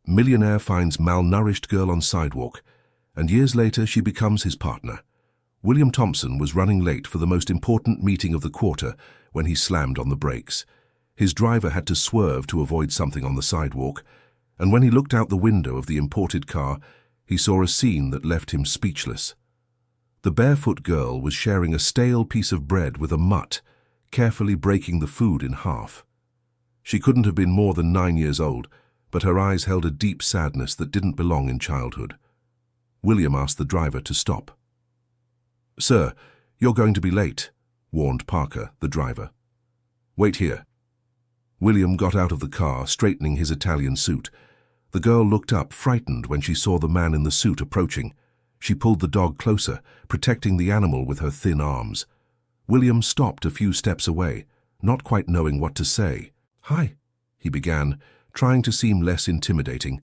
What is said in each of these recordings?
Millionaire finds malnourished girl on sidewalk, and years later she becomes his partner. William Thompson was running late for the most important meeting of the quarter when he slammed on the brakes. His driver had to swerve to avoid something on the sidewalk, and when he looked out the window of the imported car, he saw a scene that left him speechless. The barefoot girl was sharing a stale piece of bread with a mutt, carefully breaking the food in half. She couldn't have been more than 9 years old, but her eyes held a deep sadness that didn't belong in childhood. William asked the driver to stop. "Sir, you're going to be late," warned Parker, the driver. "Wait here." William got out of the car, straightening his Italian suit. The girl looked up, frightened, when she saw the man in the suit approaching. She pulled the dog closer, protecting the animal with her thin arms. William stopped a few steps away, not quite knowing what to say. "Hi," he began, trying to seem less intimidating.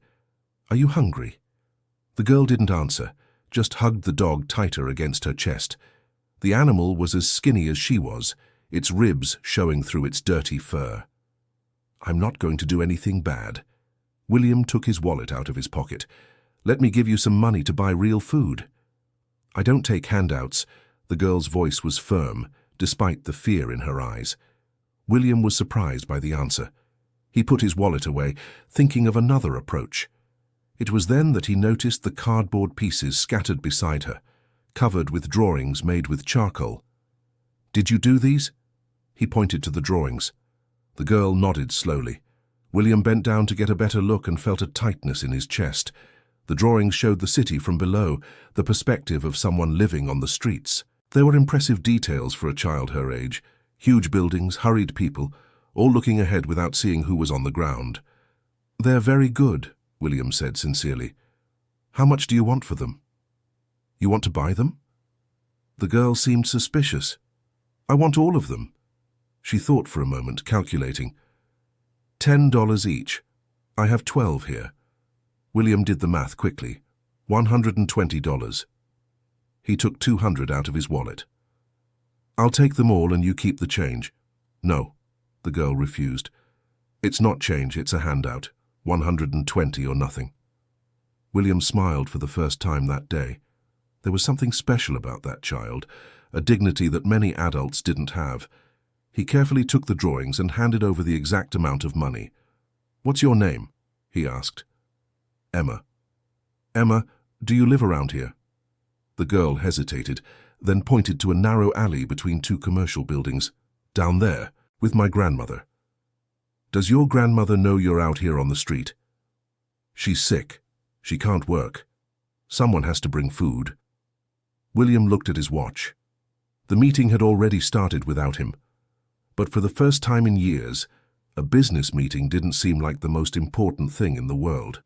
"Are you hungry?" The girl didn't answer, just hugged the dog tighter against her chest. The animal was as skinny as she was, its ribs showing through its dirty fur. "I'm not going to do anything bad." William took his wallet out of his pocket. "Let me give you some money to buy real food." "I don't take handouts." The girl's voice was firm, despite the fear in her eyes. William was surprised by the answer. He put his wallet away, thinking of another approach. It was then that he noticed the cardboard pieces scattered beside her, covered with drawings made with charcoal. "Did you do these?" He pointed to the drawings. The girl nodded slowly. William bent down to get a better look and felt a tightness in his chest. The drawings showed the city from below, the perspective of someone living on the streets. There were impressive details for a child her age. Huge buildings, hurried people, all looking ahead without seeing who was on the ground. "They're very good," William said sincerely. "How much do you want for them?" "You want to buy them?" The girl seemed suspicious. "I want all of them." She thought for a moment, calculating. $10 each. I have 12 here. William did the math quickly. $120. He took 200 out of his wallet. "I'll take them all and you keep the change." "No," the girl refused. "It's not change, it's a handout. 120 or nothing." William smiled for the first time that day. There was something special about that child, a dignity that many adults didn't have. He carefully took the drawings and handed over the exact amount of money. "What's your name?" he asked. "Emma." "Emma, do you live around here?" The girl hesitated, then pointed to a narrow alley between two commercial buildings. "Down there, with my grandmother." "Does your grandmother know you're out here on the street?" "She's sick. She can't work. Someone has to bring food." William looked at his watch. The meeting had already started without him. But for the first time in years, a business meeting didn't seem like the most important thing in the world.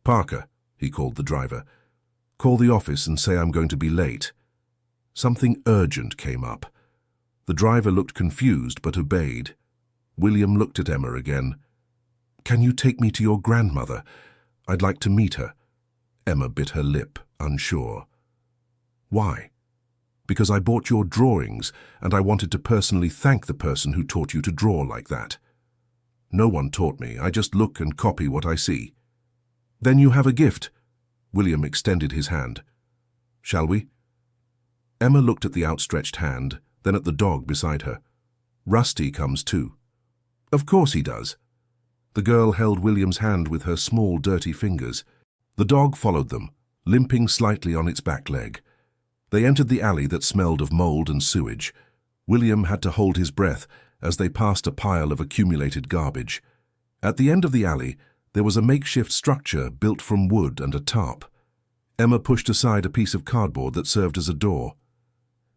"Parker," he called the driver, "call the office and say I'm going to be late." Something urgent came up. The driver looked confused but obeyed. William looked at Emma again. "Can you take me to your grandmother? I'd like to meet her." Emma bit her lip, unsure. "Why?" "Because I bought your drawings, and I wanted to personally thank the person who taught you to draw like that." "No one taught me. I just look and copy what I see." "Then you have a gift." William extended his hand. "Shall we?" Emma looked at the outstretched hand, then at the dog beside her. "Rusty comes too." "Of course he does." The girl held William's hand with her small, dirty fingers. The dog followed them, limping slightly on its back leg. They entered the alley that smelled of mold and sewage. William had to hold his breath as they passed a pile of accumulated garbage. At the end of the alley, there was a makeshift structure built from wood and a tarp. Emma pushed aside a piece of cardboard that served as a door.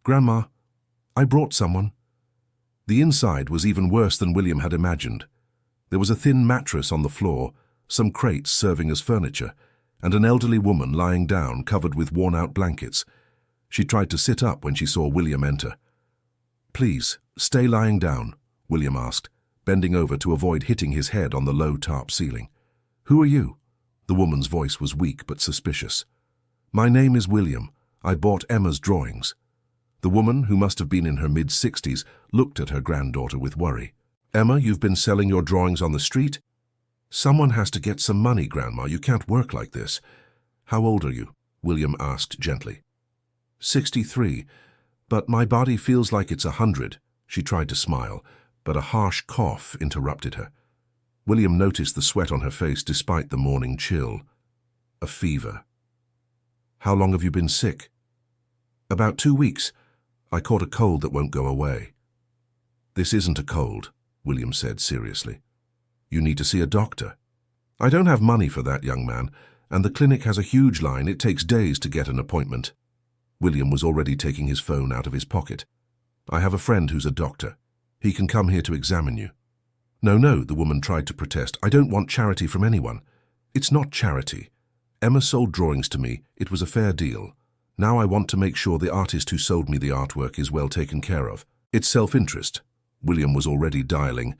"Grandma, I brought someone." The inside was even worse than William had imagined. There was a thin mattress on the floor, some crates serving as furniture, and an elderly woman lying down, covered with worn-out blankets. She tried to sit up when she saw William enter. "Please, stay lying down," William asked, bending over to avoid hitting his head on the low tarp ceiling. "Who are you?" The woman's voice was weak but suspicious. "My name is William. I bought Emma's drawings." The woman, who must have been in her mid-60s, looked at her granddaughter with worry. "Emma, you've been selling your drawings on the street?" Someone has to get some money, Grandma. You can't work like this. How old are you? William asked gently. 63, but my body feels like it's 100. She tried to smile, but a harsh cough interrupted her. William noticed the sweat on her face despite the morning chill. A fever. How long have you been sick? About 2 weeks. I caught a cold that won't go away. This isn't a cold, William said seriously. You need to see a doctor. I don't have money for that, young man, and the clinic has a huge line. It takes days to get an appointment. William was already taking his phone out of his pocket. I have a friend who's a doctor. He can come here to examine you. No, the woman tried to protest. I don't want charity from anyone. It's not charity. Emma sold drawings to me. It was a fair deal. Now I want to make sure the artist who sold me the artwork is well taken care of. It's self-interest. William was already dialing.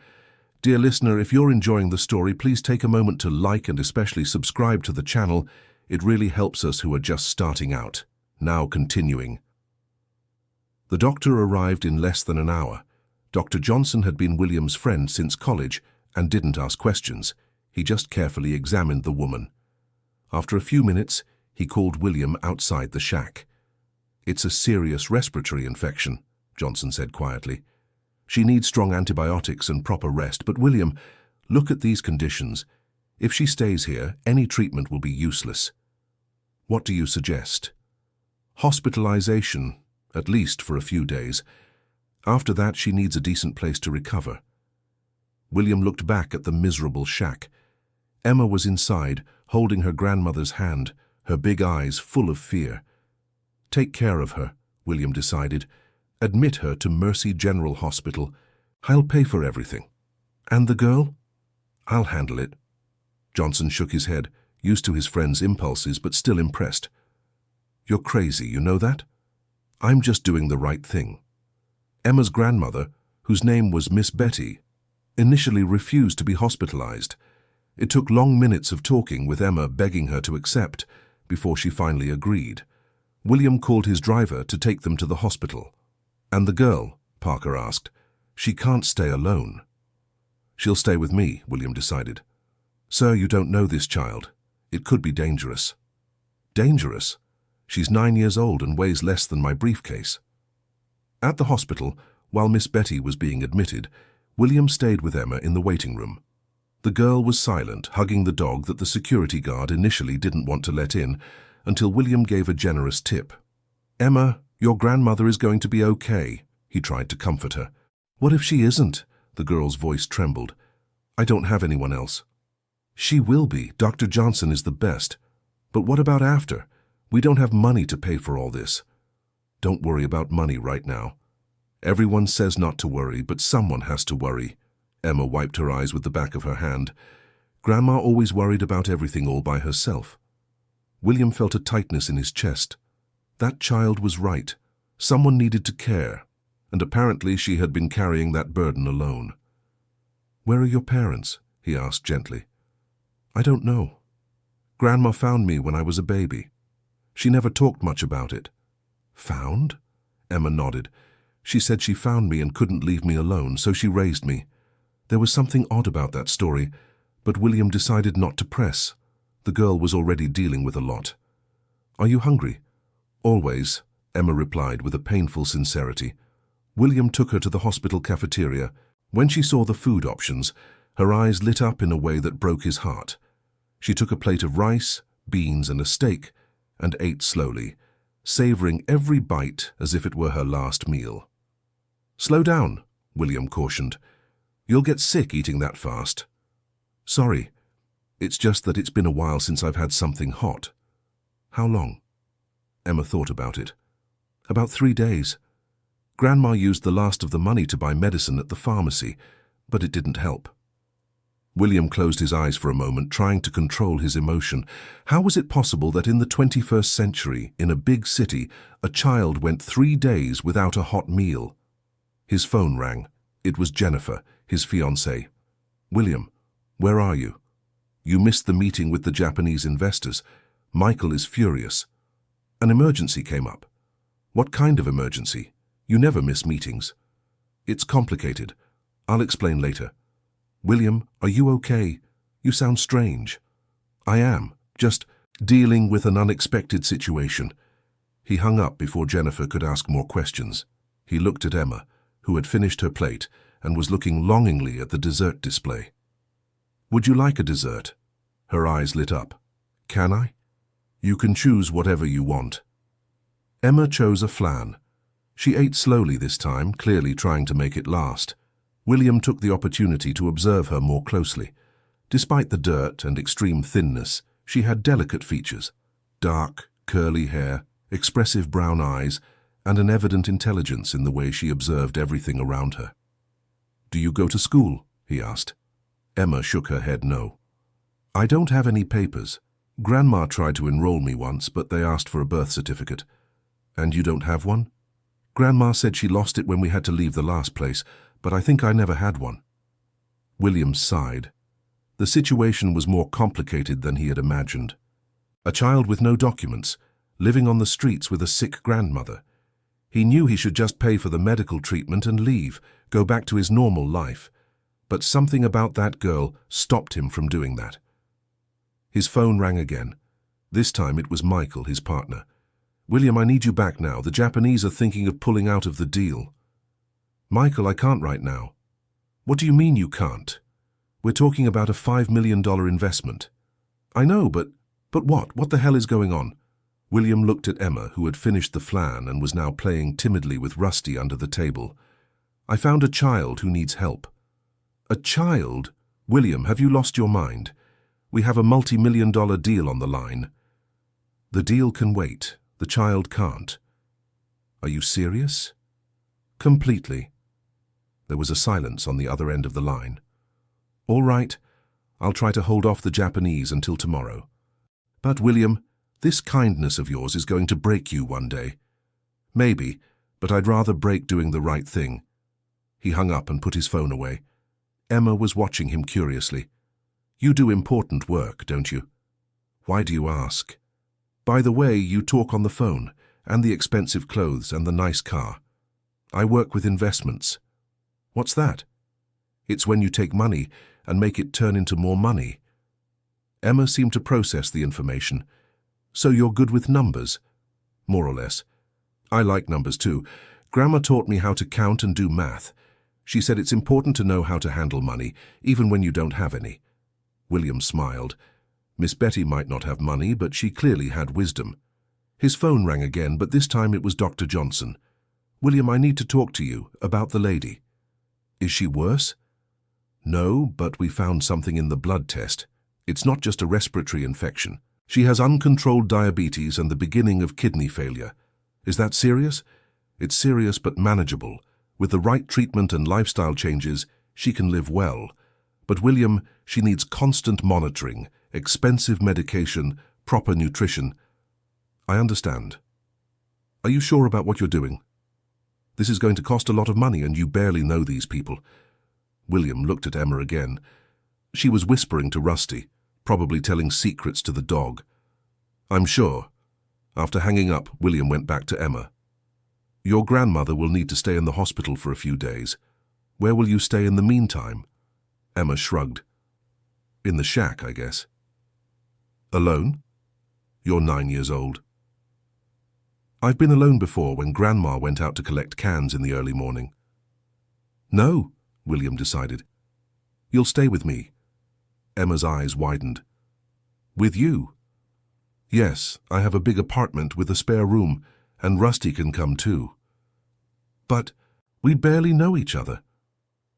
Dear listener, if you're enjoying the story, please take a moment to like and especially subscribe to the channel. It really helps us who are just starting out. Now continuing. The doctor arrived in less than an hour. Dr. Johnson had been William's friend since college and didn't ask questions. He just carefully examined the woman. After a few minutes, he called William outside the shack. It's a serious respiratory infection, Johnson said quietly. She needs strong antibiotics and proper rest, but William, look at these conditions. If she stays here, any treatment will be useless. What do you suggest? Hospitalization, at least for a few days. After that, she needs a decent place to recover. William looked back at the miserable shack. Emma was inside, holding her grandmother's hand, her big eyes full of fear. Take care of her, William decided. Admit her to Mercy General Hospital. I'll pay for everything. And the girl? I'll handle it. Johnson shook his head, used to his friend's impulses but still impressed. You're crazy, you know that? I'm just doing the right thing. Emma's grandmother, whose name was Miss Betty, initially refused to be hospitalized. It took long minutes of talking with Emma begging her to accept before she finally agreed. William called his driver to take them to the hospital. And the girl? Parker asked. She can't stay alone. She'll stay with me, William decided. Sir, you don't know this child. It could be dangerous. Dangerous? She's 9 years old and weighs less than my briefcase. At the hospital, while Miss Betty was being admitted, William stayed with Emma in the waiting room. The girl was silent, hugging the dog that the security guard initially didn't want to let in, until William gave a generous tip. Emma, your grandmother is going to be okay, he tried to comfort her. What if she isn't? The girl's voice trembled. I don't have anyone else. She will be. Dr. Johnson is the best. But what about after? We don't have money to pay for all this. Don't worry about money right now. Everyone says not to worry, but someone has to worry. Emma wiped her eyes with the back of her hand. Grandma always worried about everything all by herself. William felt a tightness in his chest. That child was right. Someone needed to care, and apparently she had been carrying that burden alone. Where are your parents? He asked gently. I don't know. Grandma found me when I was a baby. She never talked much about it. Found? Emma nodded. She said she found me and couldn't leave me alone, so she raised me. There was something odd about that story, but William decided not to press. The girl was already dealing with a lot. Are you hungry? Always, Emma replied with a painful sincerity. William took her to the hospital cafeteria. When she saw the food options, her eyes lit up in a way that broke his heart. She took a plate of rice, beans, and a steak, and ate slowly, savoring every bite as if it were her last meal. Slow down, William cautioned. You'll get sick eating that fast. Sorry, it's just that it's been a while since I've had something hot. How long? Emma thought about it. About 3 days. Grandma used the last of the money to buy medicine at the pharmacy, but it didn't help. William closed his eyes for a moment, trying to control his emotion. How was it possible that in the 21st century, in a big city, a child went 3 days without a hot meal? His phone rang. It was Jennifer, his fiancée. William, where are you? You missed the meeting with the Japanese investors. Michael is furious. An emergency came up. What kind of emergency? You never miss meetings. It's complicated. I'll explain later. William, are you okay? You sound strange. I am, just dealing with an unexpected situation. He hung up before Jennifer could ask more questions. He looked at Emma, who had finished her plate and was looking longingly at the dessert display. Would you like a dessert? Her eyes lit up. Can I? You can choose whatever you want. Emma chose a flan. She ate slowly this time, clearly trying to make it last. William took the opportunity to observe her more closely. Despite the dirt and extreme thinness, she had delicate features. Dark, curly hair, expressive brown eyes, and an evident intelligence in the way she observed everything around her. Do you go to school? He asked. Emma shook her head no. I don't have any papers. Grandma tried to enroll me once, but they asked for a birth certificate. And you don't have one? Grandma said she lost it when we had to leave the last place, but I think I never had one. William sighed. The situation was more complicated than he had imagined. A child with no documents, living on the streets with a sick grandmother. He knew he should just pay for the medical treatment and leave, go back to his normal life. But something about that girl stopped him from doing that. His phone rang again. This time it was Michael, his partner. William, I need you back now. The Japanese are thinking of pulling out of the deal. Michael, I can't right now. What do you mean you can't? We're talking about a $5 million investment. I know, but what? What the hell is going on? William looked at Emma, who had finished the flan and was now playing timidly with Rusty under the table. I found a child who needs help. A child? William, have you lost your mind? We have a multi-million-dollar deal on the line. The deal can wait. The child can't. Are you serious? Completely. There was a silence on the other end of the line. All right, I'll try to hold off the Japanese until tomorrow. But, William, this kindness of yours is going to break you one day. Maybe, but I'd rather break doing the right thing. He hung up and put his phone away. Emma was watching him curiously. You do important work, don't you? Why do you ask? By the way, you talk on the phone, and the expensive clothes and the nice car. I work with investments. What's that? It's when you take money and make it turn into more money. Emma seemed to process the information. So you're good with numbers? More or less. I like numbers too. Grandma taught me how to count and do math. She said it's important to know how to handle money, even when you don't have any. William smiled. Miss Betty might not have money, but she clearly had wisdom. His phone rang again, but this time it was Dr. Johnson. William, I need to talk to you about the lady. Is she worse? No, but we found something in the blood test. It's not just a respiratory infection. She has uncontrolled diabetes and the beginning of kidney failure. Is that serious? It's serious but manageable. With the right treatment and lifestyle changes, she can live well. But William, she needs constant monitoring, expensive medication, proper nutrition. I understand. Are you sure about what you're doing? This is going to cost a lot of money and you barely know these people. William looked at Emma again. She was whispering to Rusty, probably telling secrets to the dog. I'm sure. After hanging up, William went back to Emma. Your grandmother will need to stay in the hospital for a few days. Where will you stay in the meantime? Emma shrugged. In the shack, I guess. Alone? You're 9 years old. I've been alone before when Grandma went out to collect cans in the early morning. No, William decided. You'll stay with me. Emma's eyes widened. With you? Yes, I have a big apartment with a spare room, and Rusty can come too. But we barely know each other.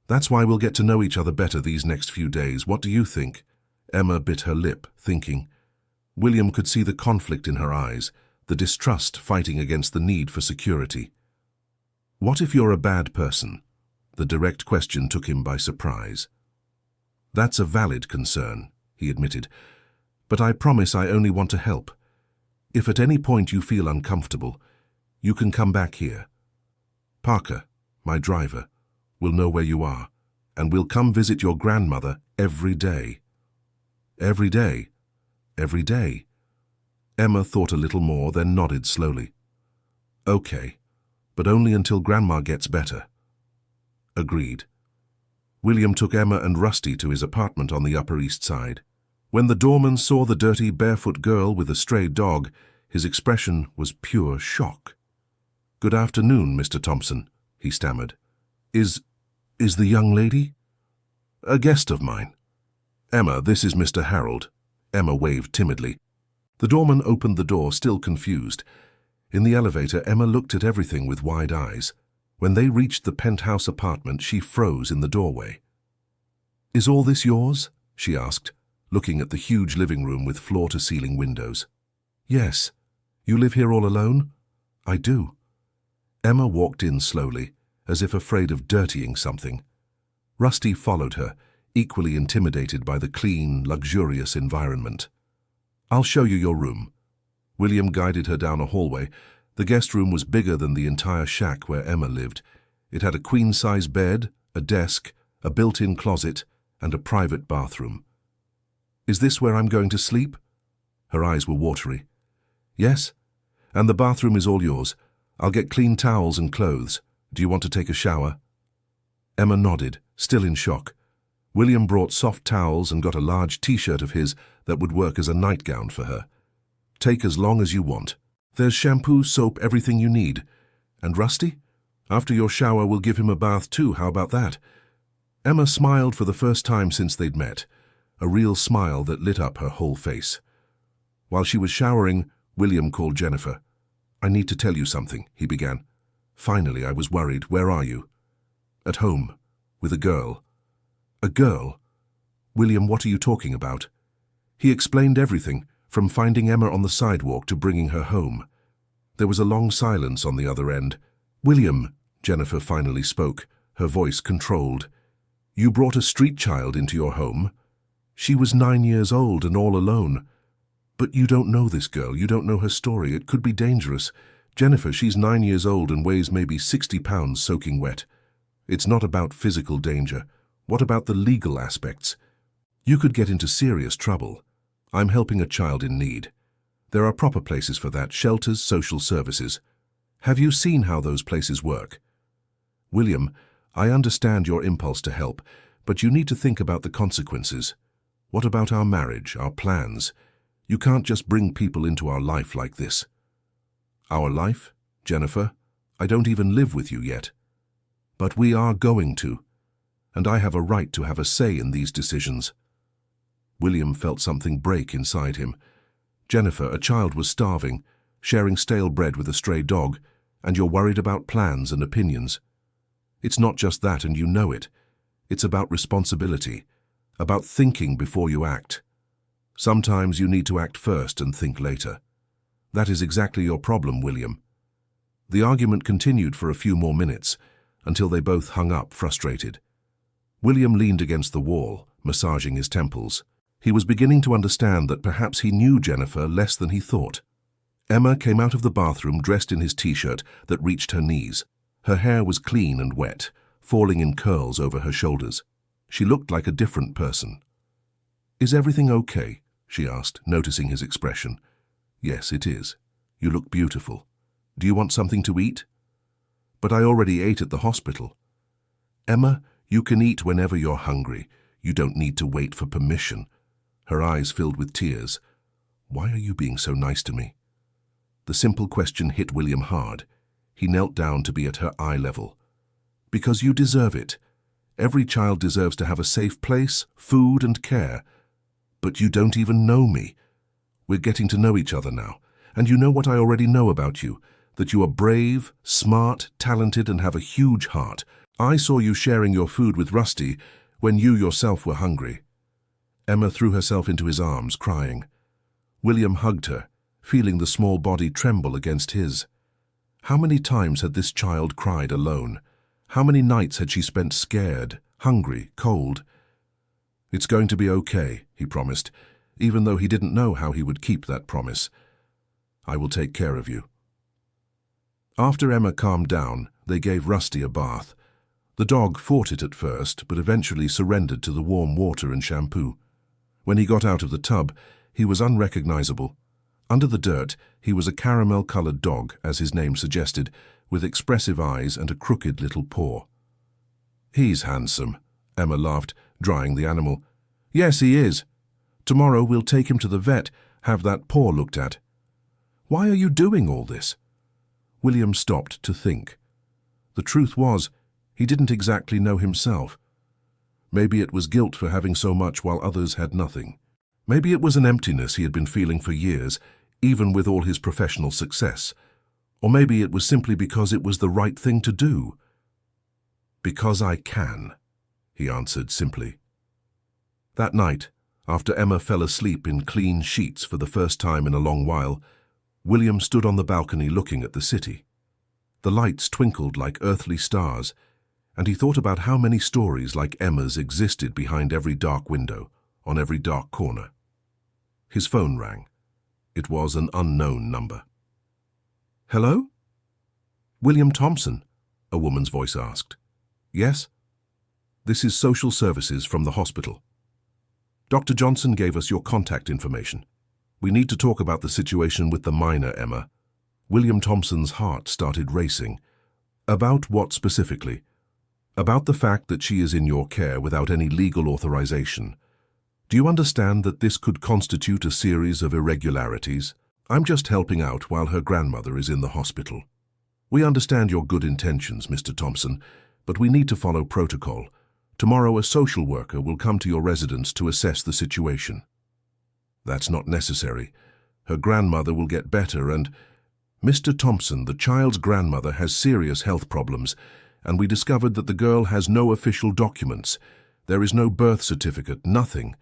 That's why we'll get to know each other better these next few days. What do you think? Emma bit her lip, thinking. William could see the conflict in her eyes, the distrust fighting against the need for security. What if you're a bad person? The direct question took him by surprise. That's a valid concern, he admitted, but I promise I only want to help. If at any point you feel uncomfortable, you can come back here. Parker, my driver, will know where you are, and we'll come visit your grandmother every day. Every day? Every day? Emma thought a little more, then nodded slowly. Okay, but only until Grandma gets better. Agreed. William took Emma and Rusty to his apartment on the Upper East Side. When the doorman saw the dirty, barefoot girl with a stray dog, his expression was pure shock. "Good afternoon, Mr. Thompson," he stammered. Is the young lady?" "A guest of mine." "Emma, this is Mr. Harold." Emma waved timidly. The doorman opened the door, still confused. In the elevator, Emma looked at everything with wide eyes. When they reached the penthouse apartment, she froze in the doorway. "Is all this yours?" she asked, looking at the huge living room with floor-to-ceiling windows. "Yes. You live here all alone?" "I do." Emma walked in slowly, as if afraid of dirtying something. Rusty followed her, equally intimidated by the clean, luxurious environment. "I'll show you your room." William guided her down a hallway. The guest room was bigger than the entire shack where Emma lived. It had a queen-size bed, a desk, a built-in closet, and a private bathroom. "Is this where I'm going to sleep?" Her eyes were watery. "Yes, and the bathroom is all yours. I'll get clean towels and clothes. Do you want to take a shower?" Emma nodded, still in shock. William brought soft towels and got a large t-shirt of his that would work as a nightgown for her. "Take as long as you want. There's shampoo, soap, everything you need. And Rusty? After your shower, we'll give him a bath too. How about that?" Emma smiled for the first time since they'd met, a real smile that lit up her whole face. While she was showering, William called Jennifer. "I need to tell you something," he began. "Finally, I was worried. Where are you?" "At home, with a girl." "A girl?" "William, what are you talking about?" He explained everything, from finding Emma on the sidewalk to bringing her home. There was a long silence on the other end. "William," Jennifer finally spoke, her voice controlled. "You brought a street child into your home. She was 9 years old and all alone. But you don't know this girl, you don't know her story. It could be dangerous. Jennifer, she's 9 years old and weighs maybe 60 pounds soaking wet. It's not about physical danger. What about the legal aspects? You could get into serious trouble. I'm helping a child in need. There are proper places for that, shelters, social services. Have you seen how those places work?" "William, I understand your impulse to help, but you need to think about the consequences. What about our marriage, our plans? You can't just bring people into our life like this." "Our life? Jennifer? I don't even live with you yet." "But we are going to, and I have a right to have a say in these decisions." William felt something break inside him. "Jennifer, a child was starving, sharing stale bread with a stray dog, and you're worried about plans and opinions. It's not just that, and you know it. It's about responsibility, about thinking before you act. Sometimes you need to act first and think later. That is exactly your problem, William." The argument continued for a few more minutes, until they both hung up, frustrated. William leaned against the wall, massaging his temples. He was beginning to understand that perhaps he knew Jennifer less than he thought. Emma came out of the bathroom dressed in his t-shirt that reached her knees. Her hair was clean and wet, falling in curls over her shoulders. She looked like a different person. "Is everything okay?" she asked, noticing his expression. "Yes, it is. You look beautiful. Do you want something to eat?" "But I already ate at the hospital." "Emma, you can eat whenever you're hungry. You don't need to wait for permission." Her eyes filled with tears. "Why are you being so nice to me?" The simple question hit William hard. He knelt down to be at her eye level. "Because you deserve it. Every child deserves to have a safe place, food and care. But you don't even know me. We're getting to know each other now, and you know what I already know about you, that you are brave, smart, talented, and have a huge heart. I saw you sharing your food with Rusty when you yourself were hungry." Emma threw herself into his arms, crying. William hugged her, feeling the small body tremble against his. How many times had this child cried alone? How many nights had she spent scared, hungry, cold? "It's going to be okay," he promised, even though he didn't know how he would keep that promise. "I will take care of you." After Emma calmed down, they gave Rusty a bath. The dog fought it at first, but eventually surrendered to the warm water and shampoo. When he got out of the tub, he was unrecognizable. Under the dirt, he was a caramel-colored dog, as his name suggested, with expressive eyes and a crooked little paw. "He's handsome," Emma laughed, drying the animal. Yes, he is. Tomorrow we'll take him to the vet, have that paw looked at. Why are you doing all this? William stopped to think. The truth was, he didn't exactly know himself. Maybe it was guilt for having so much while others had nothing. Maybe it was an emptiness he had been feeling for years, even with all his professional success. Or maybe it was simply because it was the right thing to do. Because I can, he answered simply. That night, after Emma fell asleep in clean sheets for the first time in a long while, William stood on the balcony looking at the city. The lights twinkled like earthly stars, and he thought about how many stories like Emma's existed behind every dark window, on every dark corner. His phone rang. It was an unknown number. Hello? William Thompson, a woman's voice asked. Yes? This is social services from the hospital. Dr. Johnson gave us your contact information. We need to talk about the situation with the minor, Emma. William Thompson's heart started racing. About what specifically? About the fact that she is in your care without any legal authorization. Do you understand that this could constitute a series of irregularities? I'm just helping out while her grandmother is in the hospital. We understand your good intentions, Mr. Thompson, but we need to follow protocol. Tomorrow a social worker will come to your residence to assess the situation. That's not necessary. Her grandmother will get better and... Mr. Thompson, the child's grandmother has serious health problems, and we discovered that the girl has no official documents. There is no birth certificate, nothing.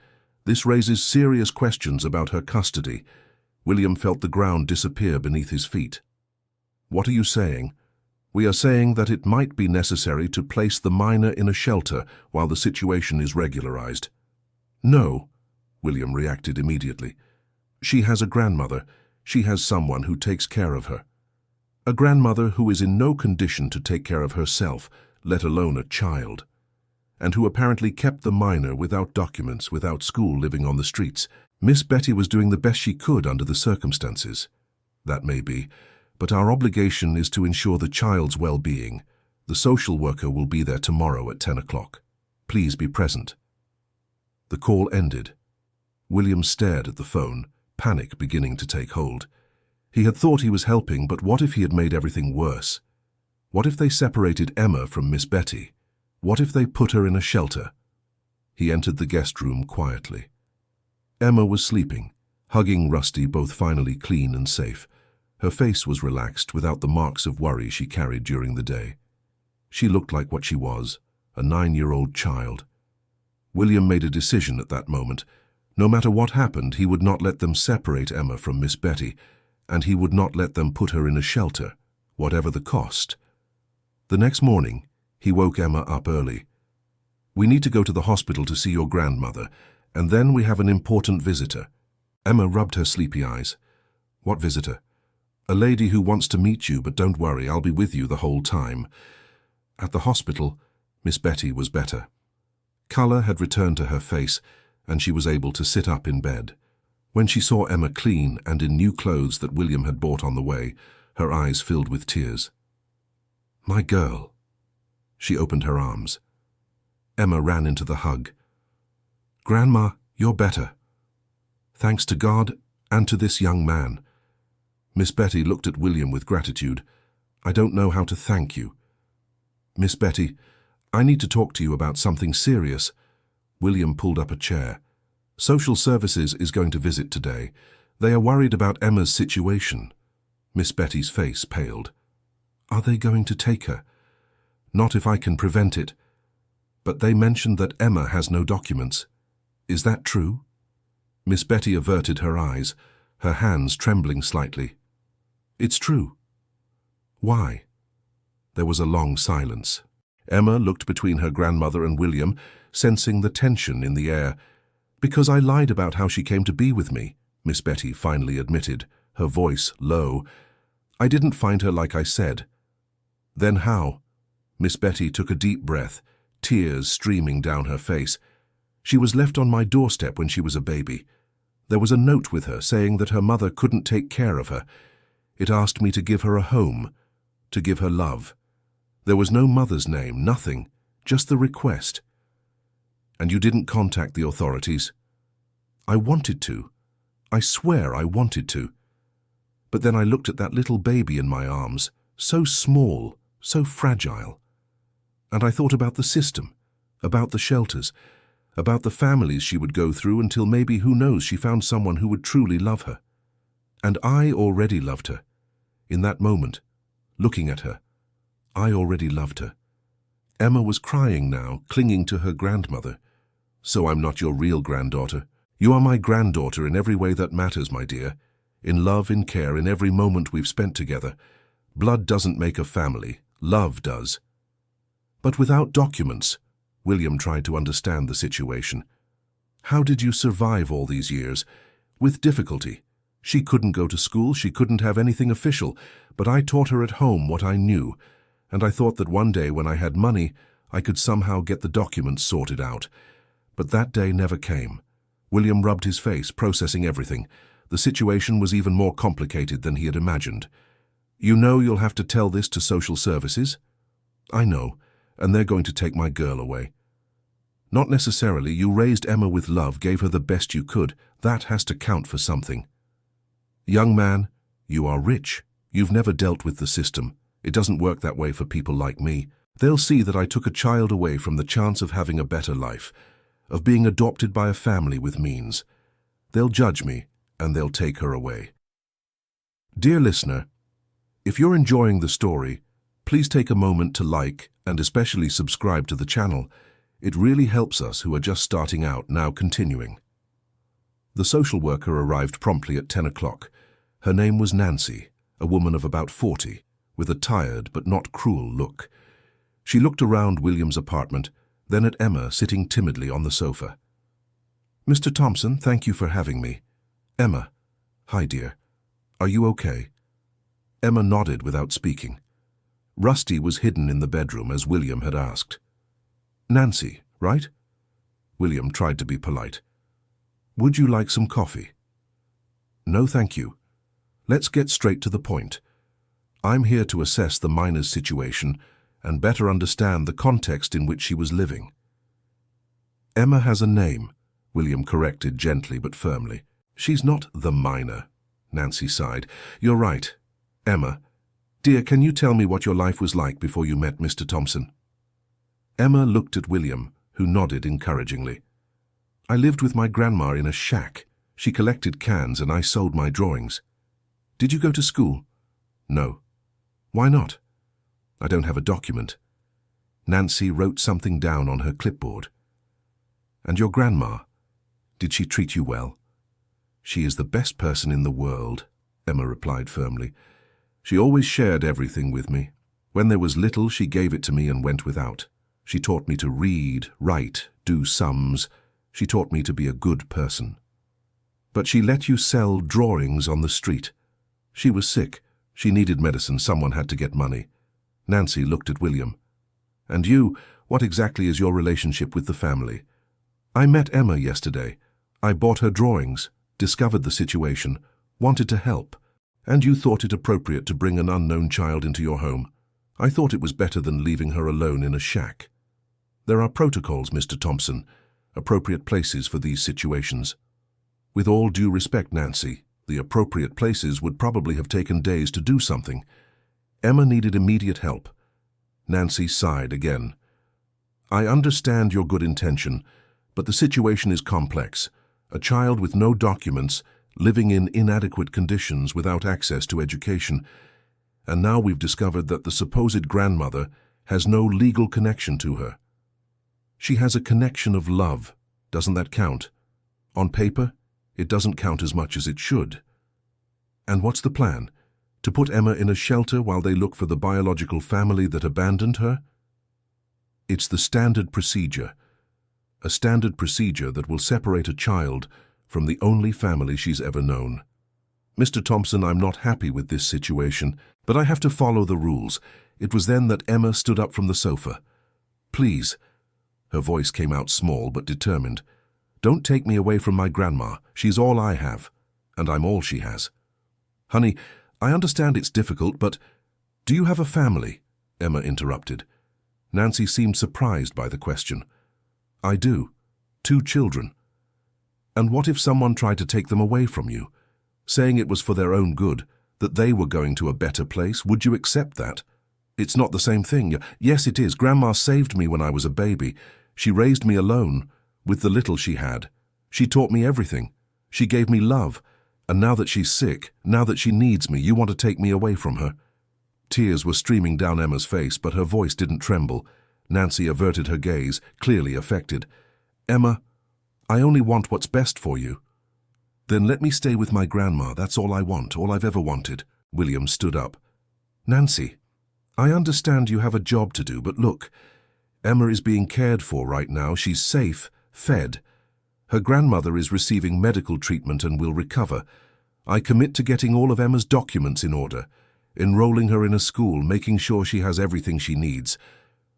This raises serious questions about her custody. William felt the ground disappear beneath his feet. What are you saying? We are saying that it might be necessary to place the minor in a shelter while the situation is regularized. No, William reacted immediately. She has a grandmother. She has someone who takes care of her. A grandmother who is in no condition to take care of herself, let alone a child, and who apparently kept the minor without documents, without school, living on the streets. Miss Betty was doing the best she could under the circumstances. That may be, but our obligation is to ensure the child's well-being. The social worker will be there tomorrow at 10 o'clock. Please be present. The call ended. William stared at the phone, panic beginning to take hold. He had thought he was helping, but what if he had made everything worse? What if they separated Emma from Miss Betty? What if they put her in a shelter? He entered the guest room quietly. Emma was sleeping, hugging Rusty, both finally clean and safe. Her face was relaxed without the marks of worry she carried during the day. She looked like what she was, a 9-year-old child. William made a decision at that moment. No matter what happened, he would not let them separate Emma from Miss Betty, and he would not let them put her in a shelter, whatever the cost. The next morning, he woke Emma up early. We need to go to the hospital to see your grandmother, and then we have an important visitor. Emma rubbed her sleepy eyes. What visitor? A lady who wants to meet you, but don't worry, I'll be with you the whole time. At the hospital, Miss Betty was better. Colour had returned to her face, and she was able to sit up in bed. When she saw Emma clean and in new clothes that William had bought on the way, her eyes filled with tears. My girl. She opened her arms. Emma ran into the hug. Grandma, you're better. Thanks to God and to this young man. Miss Betty looked at William with gratitude. I don't know how to thank you. Miss Betty, I need to talk to you about something serious. William pulled up a chair. Social Services is going to visit today. They are worried about Emma's situation. Miss Betty's face paled. Are they going to take her? Not if I can prevent it. But they mentioned that Emma has no documents. Is that true? Miss Betty averted her eyes, her hands trembling slightly. It's true. Why? There was a long silence. Emma looked between her grandmother and William, sensing the tension in the air. Because I lied about how she came to be with me, Miss Betty finally admitted, her voice low. I didn't find her like I said. Then how? Miss Betty took a deep breath, tears streaming down her face. She was left on my doorstep when she was a baby. There was a note with her saying that her mother couldn't take care of her. It asked me to give her a home, to give her love. There was no mother's name, nothing, just the request. And you didn't contact the authorities? I wanted to. I swear I wanted to. But then I looked at that little baby in my arms, so small, so fragile. And I thought about the system, about the shelters, about the families she would go through until maybe, who knows, she found someone who would truly love her. And I already loved her. In that moment, looking at her, I already loved her. Emma was crying now, clinging to her grandmother. So I'm not your real granddaughter. You are my granddaughter in every way that matters, my dear. In love, in care, in every moment we've spent together. Blood doesn't make a family, love does. But without documents, William tried to understand the situation. How did you survive all these years? With difficulty. She couldn't go to school, she couldn't have anything official, but I taught her at home what I knew, and I thought that one day when I had money, I could somehow get the documents sorted out. But that day never came. William rubbed his face, processing everything. The situation was even more complicated than he had imagined. You know you'll have to tell this to social services? I know, and they're going to take my girl away. Not necessarily. You raised Emma with love, gave her the best you could. That has to count for something. Young man, you are rich. You've never dealt with the system. It doesn't work that way for people like me. They'll see that I took a child away from the chance of having a better life, of being adopted by a family with means. They'll judge me, and they'll take her away. Dear listener, if you're enjoying the story, please take a moment to like and especially subscribe to the channel. It really helps us who are just starting out. Now continuing. The social worker arrived promptly at 10 o'clock. Her name was Nancy, a woman of about 40, with a tired but not cruel look. She looked around William's apartment, then at Emma sitting timidly on the sofa. Mr. Thompson, thank you for having me. Emma, hi dear. Are you okay? Emma nodded without speaking. Rusty was hidden in the bedroom as William had asked. Nancy, right? William tried to be polite. Would you like some coffee? No, thank you. Let's get straight to the point. I'm here to assess the minor's situation and better understand the context in which she was living. Emma has a name, William corrected gently but firmly. She's not the minor, Nancy sighed. You're right. Emma, dear, can you tell me what your life was like before you met Mr. Thompson? Emma looked at William, who nodded encouragingly. I lived with my grandma in a shack. She collected cans and I sold my drawings. Did you go to school? No. Why not? I don't have a document. Nancy wrote something down on her clipboard. And your grandma, did she treat you well? She is the best person in the world, Emma replied firmly. She always shared everything with me. When there was little, she gave it to me and went without. She taught me to read, write, do sums. She taught me to be a good person. But she let you sell drawings on the street. She was sick. She needed medicine. Someone had to get money. Nancy looked at William. And you, what exactly is your relationship with the family? I met Emma yesterday. I bought her drawings, discovered the situation, wanted to help. And you thought it appropriate to bring an unknown child into your home. I thought it was better than leaving her alone in a shack. There are protocols, Mr. Thompson, appropriate places for these situations. With all due respect, Nancy, the appropriate places would probably have taken days to do something. Emma needed immediate help. Nancy sighed again. I understand your good intention, but the situation is complex. A child with no documents, living in inadequate conditions without access to education. And now we've discovered that the supposed grandmother has no legal connection to her. She has a connection of love. Doesn't that count? On paper, it doesn't count as much as it should. And what's the plan? To put Emma in a shelter while they look for the biological family that abandoned her? It's the standard procedure. A standard procedure that will separate a child from the only family she's ever known. Mr. Thompson, I'm not happy with this situation, but I have to follow the rules. It was then that Emma stood up from the sofa. Please. Her voice came out small but determined. Don't take me away from my grandma. She's all I have, and I'm all she has. Honey, I understand it's difficult, but... Do you have a family? Emma interrupted. Nancy seemed surprised by the question. I do. 2 children. And what if someone tried to take them away from you, saying it was for their own good, that they were going to a better place? Would you accept that? It's not the same thing. Yes, it is. Grandma saved me when I was a baby. She raised me alone, with the little she had. She taught me everything. She gave me love. And now that she's sick, now that she needs me, you want to take me away from her? Tears were streaming down Emma's face, but her voice didn't tremble. Nancy averted her gaze, clearly affected. Emma, I only want what's best for you. Then let me stay with my grandma. That's all I want, all I've ever wanted. William stood up. Nancy, I understand you have a job to do, but look, Emma is being cared for right now. She's safe, fed. Her grandmother is receiving medical treatment and will recover. I commit to getting all of Emma's documents in order, enrolling her in a school, making sure she has everything she needs.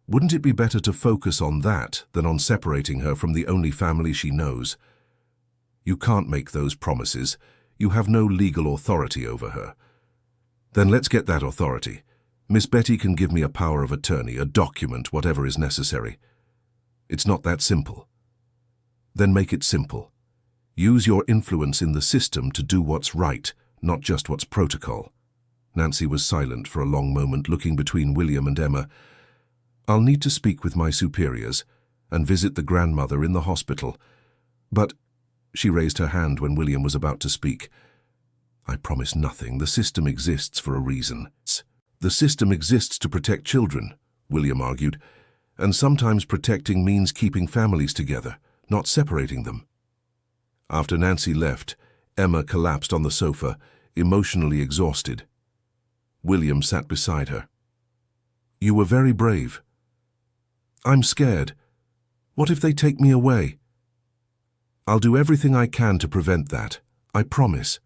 Wouldn't it be better to focus on that than on separating her from the only family she knows? You can't make those promises. You have no legal authority over her. Then let's get that authority. Miss Betty can give me a power of attorney, a document, whatever is necessary. It's not that simple. Then make it simple. Use your influence in the system to do what's right, not just what's protocol. Nancy was silent for a long moment, looking between William and Emma. I'll need to speak with my superiors and visit the grandmother in the hospital. But, she raised her hand when William was about to speak. I promise nothing. The system exists for a reason. The system exists to protect children, William argued, and sometimes protecting means keeping families together, not separating them. After Nancy left, Emma collapsed on the sofa, emotionally exhausted. William sat beside her. You were very brave. I'm scared. What if they take me away? I'll do everything I can to prevent that, I promise.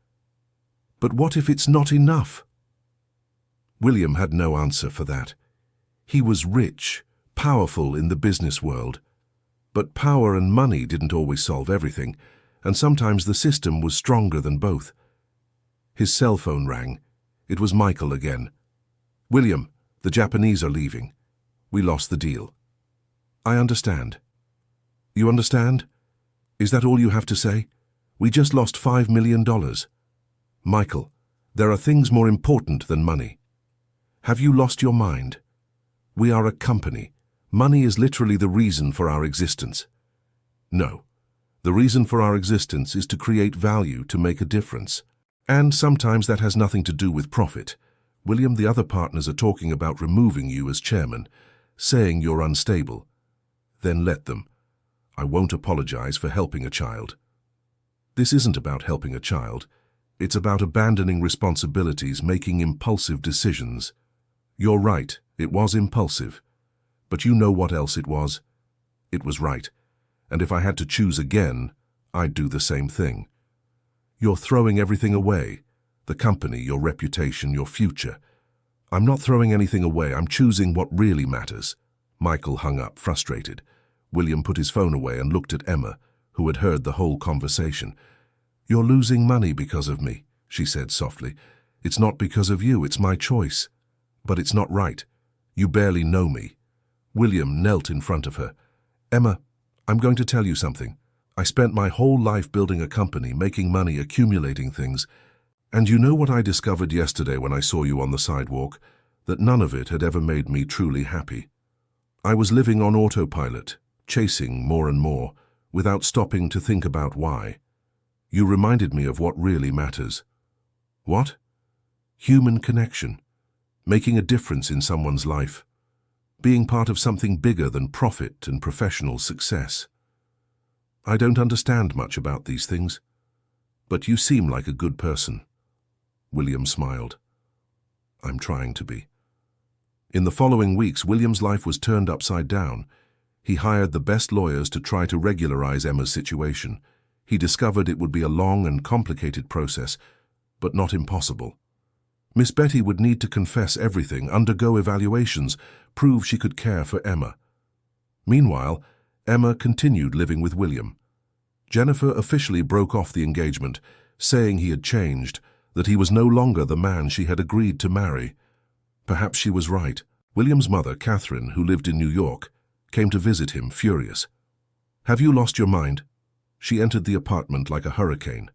But what if it's not enough? William had no answer for that. He was rich, powerful in the business world. But power and money didn't always solve everything, and sometimes the system was stronger than both. His cell phone rang. It was Michael again. William, the Japanese are leaving. We lost the deal. I understand. You understand? Is that all you have to say? We just lost $5 million. Michael, there are things more important than money. Have you lost your mind? We are a company. Money is literally the reason for our existence. No. The reason for our existence is to create value, to make a difference. And sometimes that has nothing to do with profit. William, the other partners are talking about removing you as chairman, saying you're unstable. Then let them. I won't apologize for helping a child. This isn't about helping a child. It's about abandoning responsibilities, making impulsive decisions. You're right, it was impulsive. But you know what else it was? It was right. And if I had to choose again, I'd do the same thing. You're throwing everything away. The company, your reputation, your future. I'm not throwing anything away. I'm choosing what really matters. Michael hung up, frustrated. William put his phone away and looked at Emma, who had heard the whole conversation. You're losing money because of me, she said softly. It's not because of you, it's my choice. But it's not right. You barely know me. William knelt in front of her. Emma, I'm going to tell you something. I spent my whole life building a company, making money, accumulating things. And you know what I discovered yesterday when I saw you on the sidewalk? That none of it had ever made me truly happy. I was living on autopilot, chasing more and more, without stopping to think about why. You reminded me of what really matters. What? Human connection. Making a difference in someone's life. Being part of something bigger than profit and professional success. I don't understand much about these things, but you seem like a good person. William smiled. I'm trying to be. In the following weeks, William's life was turned upside down. He hired the best lawyers to try to regularize Emma's situation. He discovered it would be a long and complicated process, but not impossible. Miss Betty would need to confess everything, undergo evaluations, prove she could care for Emma. Meanwhile, Emma continued living with William. Jennifer officially broke off the engagement, saying he had changed, that he was no longer the man she had agreed to marry. Perhaps she was right. William's mother, Catherine, who lived in New York, came to visit him, furious. Have you lost your mind? She entered the apartment like a hurricane.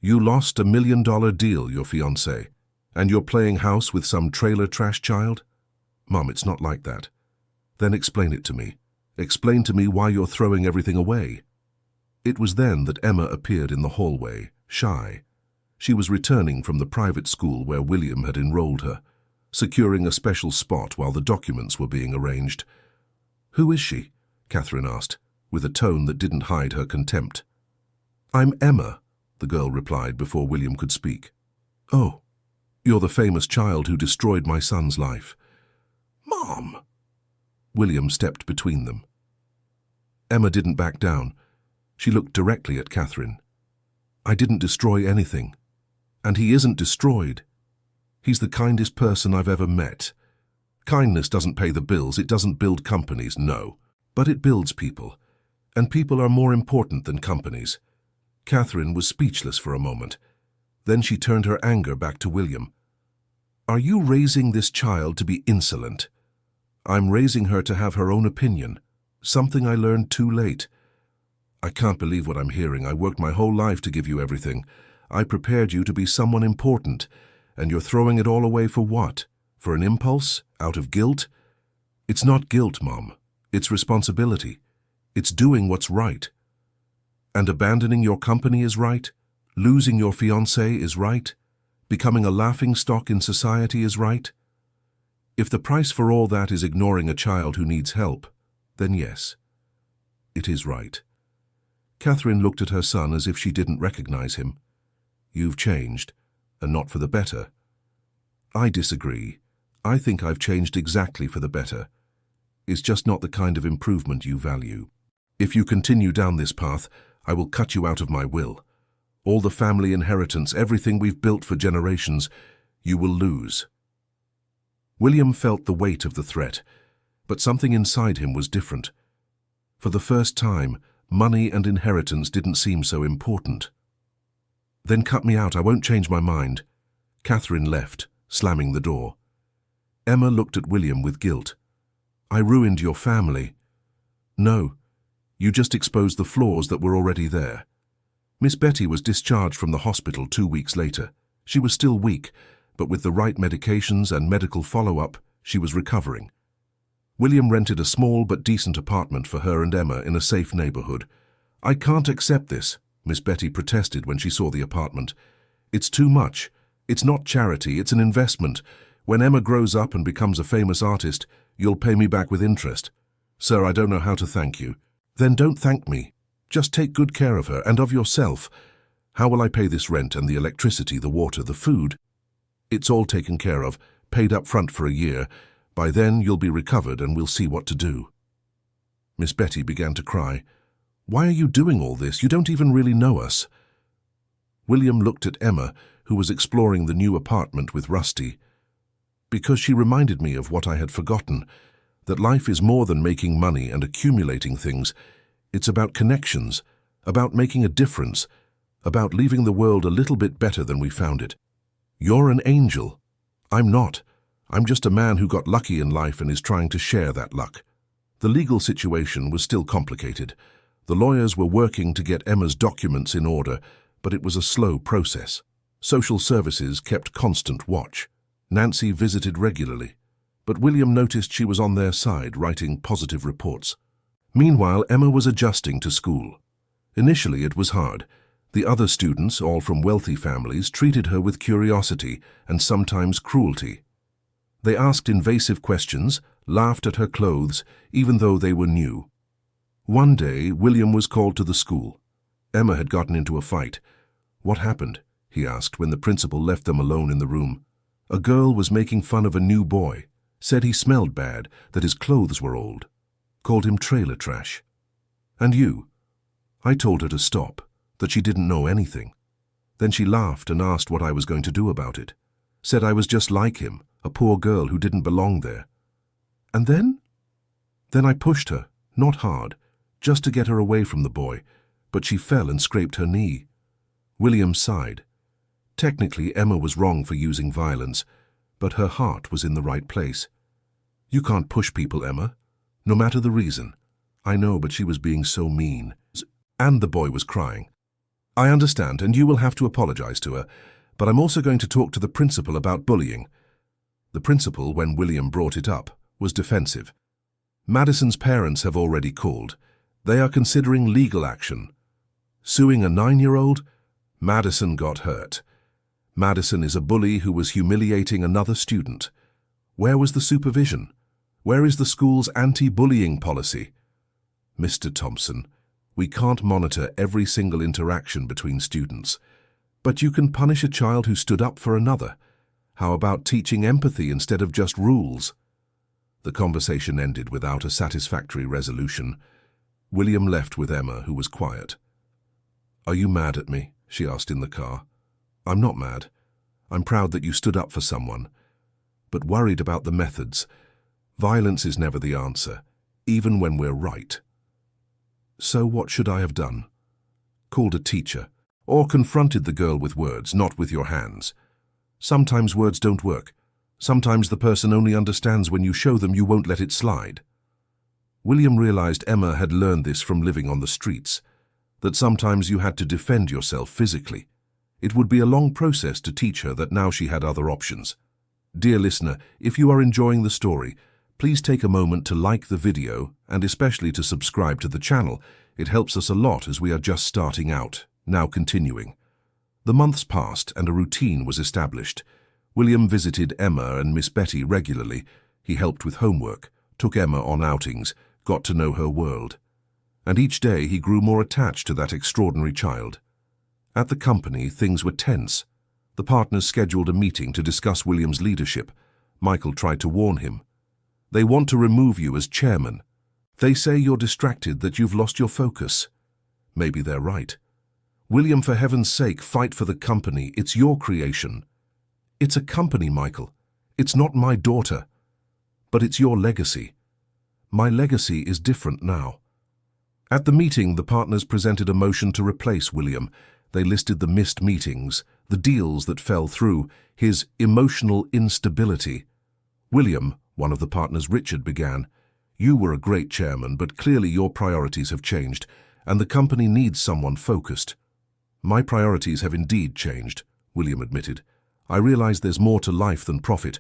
You lost $1 million deal, your fiancé, and you're playing house with some trailer trash child? Mom, it's not like that. Then explain it to me. Explain to me why you're throwing everything away. It was then that Emma appeared in the hallway, shy. She was returning from the private school where William had enrolled her, securing a special spot while the documents were being arranged. Who is she? Catherine asked, with a tone that didn't hide her contempt. I'm Emma, the girl replied before William could speak. Oh, you're the famous child who destroyed my son's life. Mom! William stepped between them. Emma didn't back down. She looked directly at Catherine. I didn't destroy anything. And he isn't destroyed. He's the kindest person I've ever met. Kindness doesn't pay the bills, it doesn't build companies, no. But it builds people. And people are more important than companies. Catherine was speechless for a moment. Then she turned her anger back to William. Are you raising this child to be insolent? I'm raising her to have her own opinion, something I learned too late. I can't believe what I'm hearing. I worked my whole life to give you everything. I prepared you to be someone important, and you're throwing it all away for what? For an impulse? Out of guilt? It's not guilt, Mom. It's responsibility. It's doing what's right. And abandoning your company is right? Losing your fiancé is right? Becoming a laughingstock in society is right? If the price for all that is ignoring a child who needs help, then yes, it is right. Catherine looked at her son as if she didn't recognize him. You've changed, and not for the better. I disagree. I think I've changed exactly for the better. It's just not the kind of improvement you value. If you continue down this path, I will cut you out of my will. All the family inheritance, everything we've built for generations, you will lose. William felt the weight of the threat, but something inside him was different. For the first time, money and inheritance didn't seem so important. Then cut me out, I won't change my mind. Catherine left, slamming the door. Emma looked at William with guilt. I ruined your family. No, you just exposed the flaws that were already there. Miss Betty was discharged from the hospital 2 weeks later. She was still weak, but with the right medications and medical follow-up, she was recovering. William rented a small but decent apartment for her and Emma in a safe neighborhood. I can't accept this, Miss Betty protested when she saw the apartment. It's too much. It's not charity, it's an investment. When Emma grows up and becomes a famous artist, you'll pay me back with interest. Sir, I don't know how to thank you. Then don't thank me. Just take good care of her and of yourself. How will I pay this rent and the electricity, the water, the food? It's all taken care of, paid up front for a year. By then you'll be recovered and we'll see what to do. Miss Betty began to cry. Why are you doing all this? You don't even really know us. William looked at Emma, who was exploring the new apartment with Rusty. Because she reminded me of what I had forgotten, that life is more than making money and accumulating things. It's about connections, about making a difference, about leaving the world a little bit better than we found it. You're an angel. I'm not. I'm just a man who got lucky in life and is trying to share that luck. The legal situation was still complicated. The lawyers were working to get Emma's documents in order, but it was a slow process. Social services kept constant watch. Nancy visited regularly, but William noticed she was on their side, writing positive reports. Meanwhile, Emma was adjusting to school. Initially, it was hard. The other students, all from wealthy families, treated her with curiosity and sometimes cruelty. They asked invasive questions, laughed at her clothes, even though they were new. One day, William was called to the school. Emma had gotten into a fight. What happened? He asked when the principal left them alone in the room. A girl was making fun of a new boy, said he smelled bad, that his clothes were old, called him trailer trash. And you? I told her to stop, that she didn't know anything. Then she laughed and asked what I was going to do about it. Said I was just like him, a poor girl who didn't belong there. And then? Then I pushed her, not hard, just to get her away from the boy, but she fell and scraped her knee. William sighed. Technically, Emma was wrong for using violence, but her heart was in the right place. You can't push people, Emma, no matter the reason. I know, but she was being so mean. And the boy was crying. I understand, and you will have to apologize to her, but I'm also going to talk to the principal about bullying. The principal, when William brought it up, was defensive. Madison's parents have already called. They are considering legal action. Suing a 9-year-old? Madison got hurt. Madison is a bully who was humiliating another student. Where was the supervision? Where is the school's anti-bullying policy? Mr. Thompson, we can't monitor every single interaction between students. But you can punish a child who stood up for another. How about teaching empathy instead of just rules? The conversation ended without a satisfactory resolution. William left with Emma, who was quiet. Are you mad at me? She asked in the car. I'm not mad. I'm proud that you stood up for someone. But worried about the methods. Violence is never the answer, even when we're right. So what should I have done? Called a teacher, or confronted the girl with words, not with your hands. Sometimes words don't work. Sometimes the person only understands when you show them you won't let it slide. William realized Emma had learned this from living on the streets, that sometimes you had to defend yourself physically. It would be a long process to teach her that now she had other options. Dear listener, if you are enjoying the story, please take a moment to like the video and especially to subscribe to the channel. It helps us a lot as we are just starting out, now continuing. The months passed and a routine was established. William visited Emma and Miss Betty regularly. He helped with homework, took Emma on outings, got to know her world. And each day he grew more attached to that extraordinary child. At the company, things were tense. The partners scheduled a meeting to discuss William's leadership. Michael tried to warn him. They want to remove you as chairman. They say you're distracted, that you've lost your focus. Maybe they're right. William, for heaven's sake, fight for the company. It's your creation. It's a company, Michael. It's not my daughter. But it's your legacy. My legacy is different now. At the meeting, the partners presented a motion to replace William. They listed the missed meetings, the deals that fell through, his emotional instability. William, one of the partners, Richard, began, "You were a great chairman, but clearly your priorities have changed, and the company needs someone focused." "My priorities have indeed changed," William admitted. "I realize there's more to life than profit,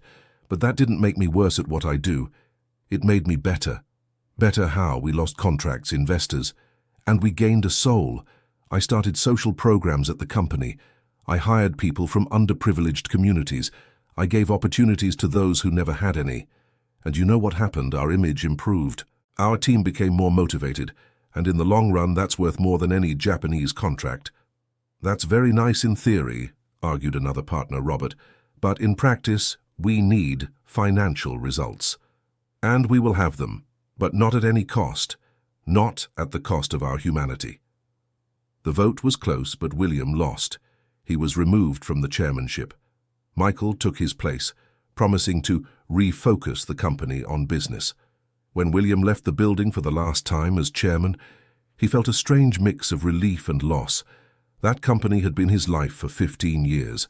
but that didn't make me worse at what I do. It made me better. Better how? We lost contracts, investors, and we gained a soul. I started social programs at the company. I hired people from underprivileged communities. I gave opportunities to those who never had any. And you know what happened? Our image improved. Our team became more motivated, and in the long run, that's worth more than any Japanese contract." "That's very nice in theory," argued another partner, Robert, "but in practice, we need financial results. And we will have them, but not at any cost, not at the cost of our humanity." The vote was close, but William lost. He was removed from the chairmanship. Michael took his place, promising to refocus the company on business. When William left the building for the last time as chairman, he felt a strange mix of relief and loss. That company had been his life for 15 years.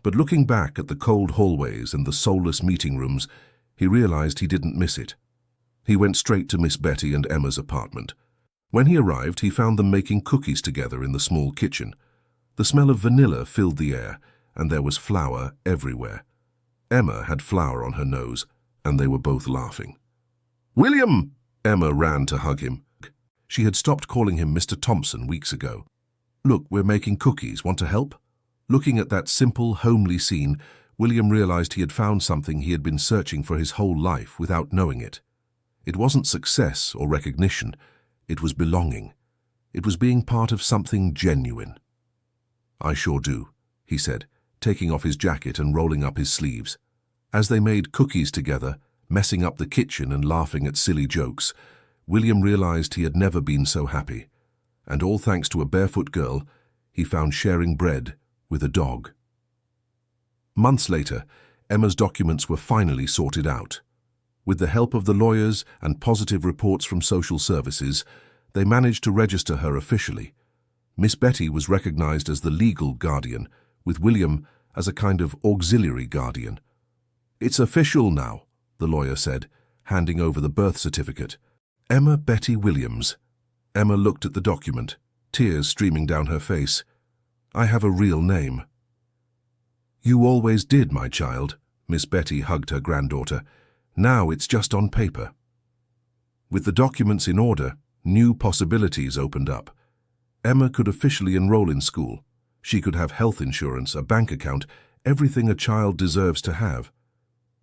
But looking back at the cold hallways and the soulless meeting rooms, he realized he didn't miss it. He went straight to Miss Betty and Emma's apartment. When he arrived, he found them making cookies together in the small kitchen. The smell of vanilla filled the air, and there was flour everywhere. Emma had flour on her nose, and they were both laughing. "William!" Emma ran to hug him. She had stopped calling him Mr. Thompson weeks ago. "Look, we're making cookies. Want to help?" Looking at that simple, homely scene, William realized he had found something he had been searching for his whole life without knowing it. It wasn't success or recognition. It was belonging. It was being part of something genuine. "I sure do," he said, taking off his jacket and rolling up his sleeves. As they made cookies together, messing up the kitchen and laughing at silly jokes, William realized he had never been so happy. And all thanks to a barefoot girl, he found sharing bread with a dog. Months later, Emma's documents were finally sorted out. With the help of the lawyers and positive reports from social services, they managed to register her officially. Miss Betty was recognized as the legal guardian, with William as a kind of auxiliary guardian. "It's official now," the lawyer said, handing over the birth certificate. Emma Betty Williams. Emma looked at the document, tears streaming down her face. I have a real name. You always did, my child. Miss Betty hugged her granddaughter. Now it's just on paper. With the documents in order, new possibilities opened up. Emma could officially enroll in school. She could have health insurance, a bank account, everything a child deserves to have.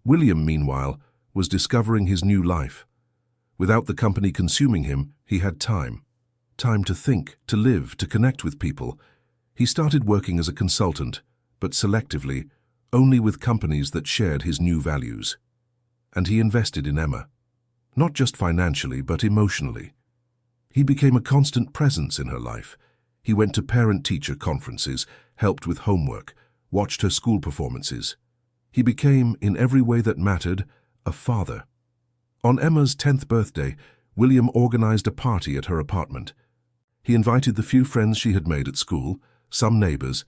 William, meanwhile, was discovering his new life. Without the company consuming him, he had time. Time to think, to live, to connect with people. He started working as a consultant, but selectively, only with companies that shared his new values. And he invested in Emma. Not just financially, but emotionally. He became a constant presence in her life. He went to parent-teacher conferences, helped with homework, watched her school performances. He became, in every way that mattered, a father. On Emma's 10th birthday, William organized a party at her apartment. He invited the few friends she had made at school, some neighbors,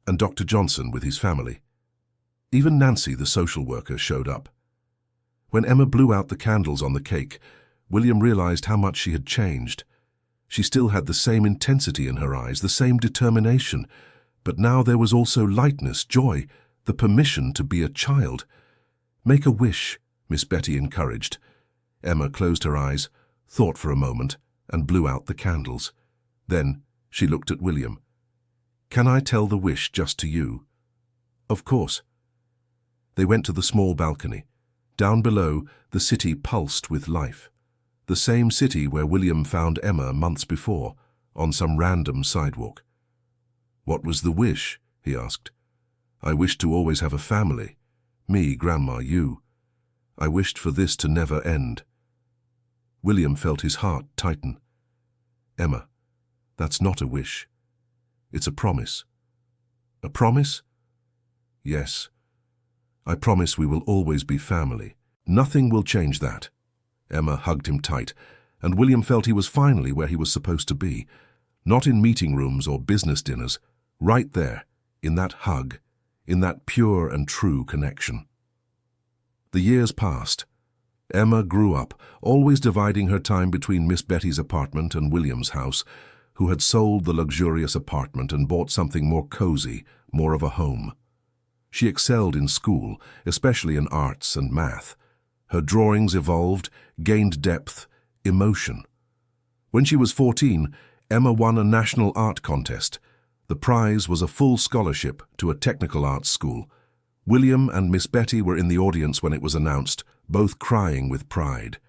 and Dr. Johnson with his family. Even Nancy, the social worker, showed up. When Emma blew out the candles on the cake, William realized how much she had changed. She still had the same intensity in her eyes, the same determination, but now there was also lightness, joy, the permission to be a child. Make a wish, Miss Betty encouraged. Emma closed her eyes, thought for a moment, and blew out the candles. Then she looked at William. Can I tell the wish just to you? Of course. They went to the small balcony. Down below, the city pulsed with life. The same city where William found Emma months before, on some random sidewalk. What was the wish? He asked. I wished to always have a family. Me, Grandma, you. I wished for this to never end. William felt his heart tighten. Emma, that's not a wish. It's a promise. A promise? Yes. I promise we will always be family. Nothing will change that. Emma hugged him tight, and William felt he was finally where he was supposed to be. Not in meeting rooms or business dinners, right there, in that hug, in that pure and true connection. The years passed. Emma grew up, always dividing her time between Miss Betty's apartment and William's house, who had sold the luxurious apartment and bought something more cozy, more of a home. She excelled in school, especially in arts and math. Her drawings evolved, gained depth, emotion. When she was 14, Emma won a national art contest. The prize was a full scholarship to a technical arts school. William and Miss Betty were in the audience when it was announced, both crying with pride.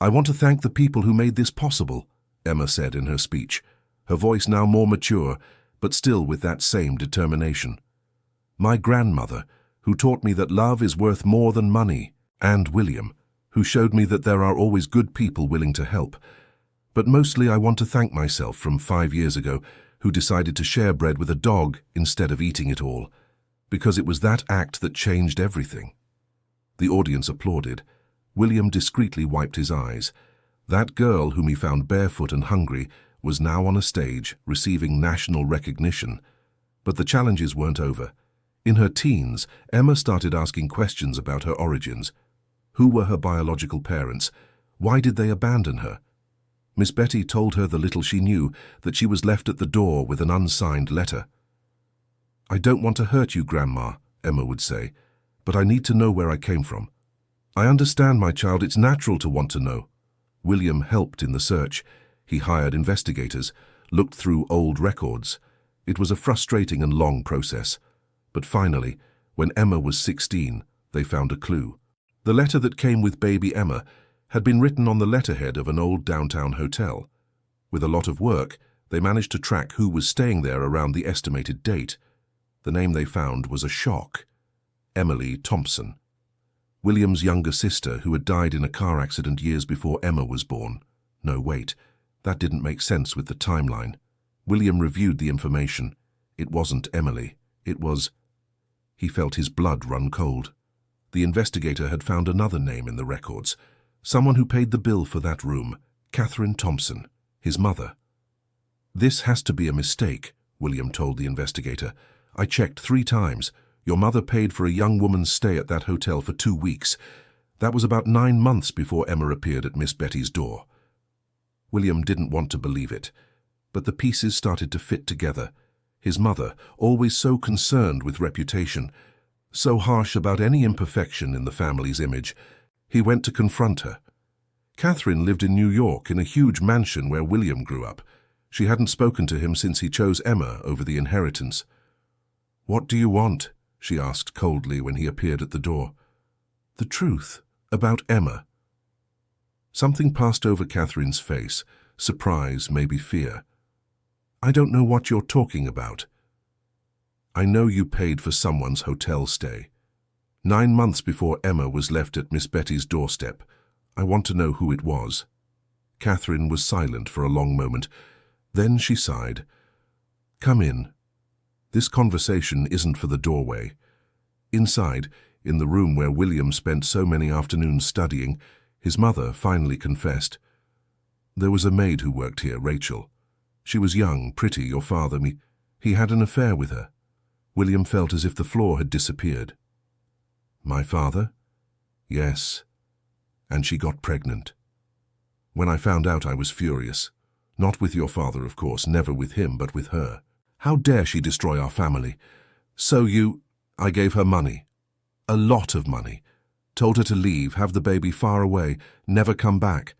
I want to thank the people who made this possible, Emma said in her speech, her voice now more mature, but still with that same determination. My grandmother, who taught me that love is worth more than money, and William, who showed me that there are always good people willing to help. But mostly I want to thank myself from 5 years ago, who decided to share bread with a dog instead of eating it all, because it was that act that changed everything. The audience applauded. William discreetly wiped his eyes. That girl whom he found barefoot and hungry was now on a stage receiving national recognition. But the challenges weren't over. In her teens, Emma started asking questions about her origins. Who were her biological parents? Why did they abandon her? Miss Betty told her the little she knew, that she was left at the door with an unsigned letter. I don't want to hurt you, Grandma, Emma would say, but I need to know where I came from. I understand, my child, it's natural to want to know. William helped in the search. He hired investigators, looked through old records. It was a frustrating and long process. But finally, when Emma was 16, they found a clue. The letter that came with baby Emma had been written on the letterhead of an old downtown hotel. With a lot of work, they managed to track who was staying there around the estimated date. The name they found was a shock. Emily Thompson. William's younger sister, who had died in a car accident years before Emma was born. No, wait, that didn't make sense with the timeline. William reviewed the information. It wasn't Emily. It was... He felt his blood run cold. The investigator had found another name in the records. Someone who paid the bill for that room, Catherine Thompson, his mother. This has to be a mistake, William told the investigator. I checked 3 times. Your mother paid for a young woman's stay at that hotel for 2 weeks. That was about 9 months before Emma appeared at Miss Betty's door. William didn't want to believe it, but the pieces started to fit together. His mother, always so concerned with reputation, so harsh about any imperfection in the family's image. He went to confront her. Catherine lived in New York in a huge mansion where William grew up. She hadn't spoken to him since he chose Emma over the inheritance. "What do you want?" she asked coldly when he appeared at the door. "The truth about Emma." Something passed over Catherine's face, surprise, maybe fear. "I don't know what you're talking about." "I know you paid for someone's hotel stay. 9 months before Emma was left at Miss Betty's doorstep. I want to know who it was." Catherine was silent for a long moment. Then she sighed. "Come in. This conversation isn't for the doorway." Inside, in the room where William spent so many afternoons studying, his mother finally confessed. "There was a maid who worked here, Rachel. She was young, pretty, your father, he had an affair with her." William felt as if the floor had disappeared. "My father?" "Yes. And she got pregnant. When I found out, I was furious. Not with your father, of course, never with him, but with her. How dare she destroy our family? So I gave her money. A lot of money. Told her to leave, have the baby far away, never come back.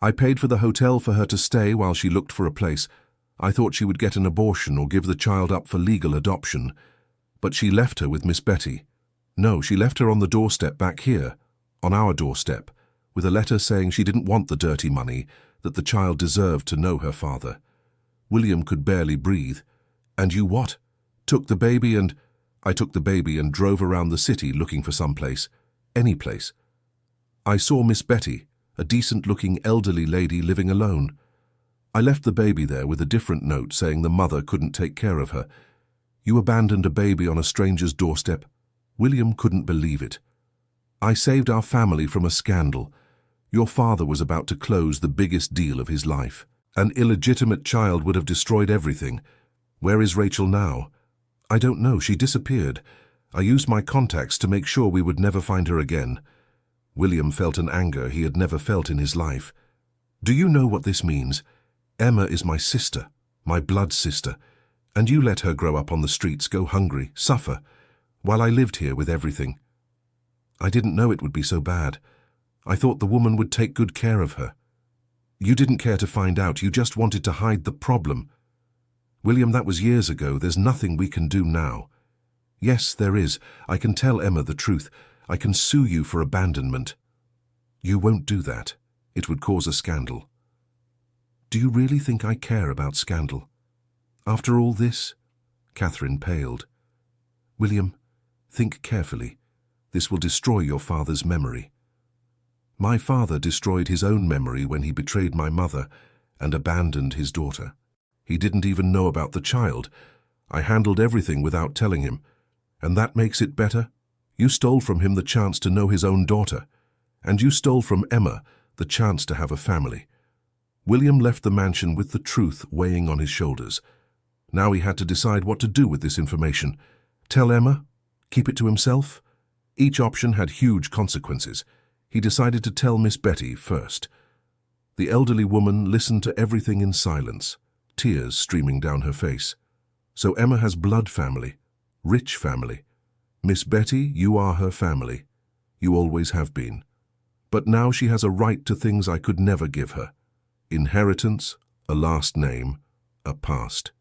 I paid for the hotel for her to stay while she looked for a place. I thought she would get an abortion or give the child up for legal adoption. But she left her with Miss Betty. No, she left her on the doorstep back here, on our doorstep, with a letter saying she didn't want the dirty money, that the child deserved to know her father." William could barely breathe. "And you what? Took the baby and—" "I took the baby and drove around the city looking for some place. Any place. I saw Miss Betty, a decent-looking elderly lady living alone. I left the baby there with a different note saying the mother couldn't take care of her. You abandoned a baby on a stranger's doorstep?" William couldn't believe it. "I saved our family from a scandal. Your father was about to close the biggest deal of his life. An illegitimate child would have destroyed everything. Where is Rachel now?" "I don't know. She disappeared. I used my contacts to make sure we would never find her again." William felt an anger he had never felt in his life. "Do you know what this means? Emma is my sister, my blood sister, and you let her grow up on the streets, go hungry, suffer, while I lived here with everything. I didn't know it would be so bad. I thought the woman would take good care of her. You didn't care to find out, you just wanted to hide the problem. William, that was years ago. There's nothing we can do now." "Yes, there is. I can tell Emma the truth. I can sue you for abandonment." "You won't do that. It would cause a scandal." "Do you really think I care about scandal? After all this?" Catherine paled. "William, think carefully. This will destroy your father's memory." "My father destroyed his own memory when he betrayed my mother and abandoned his daughter. He didn't even know about the child. I handled everything without telling him. And that makes it better? You stole from him the chance to know his own daughter. And you stole from Emma the chance to have a family." William left the mansion with the truth weighing on his shoulders. Now he had to decide what to do with this information. Tell Emma? Keep it to himself? Each option had huge consequences. He decided to tell Miss Betty first. The elderly woman listened to everything in silence, tears streaming down her face. "So Emma has blood family, rich family. Miss Betty, you are her family. You always have been. But now she has a right to things I could never give her. Inheritance, a last name, a past.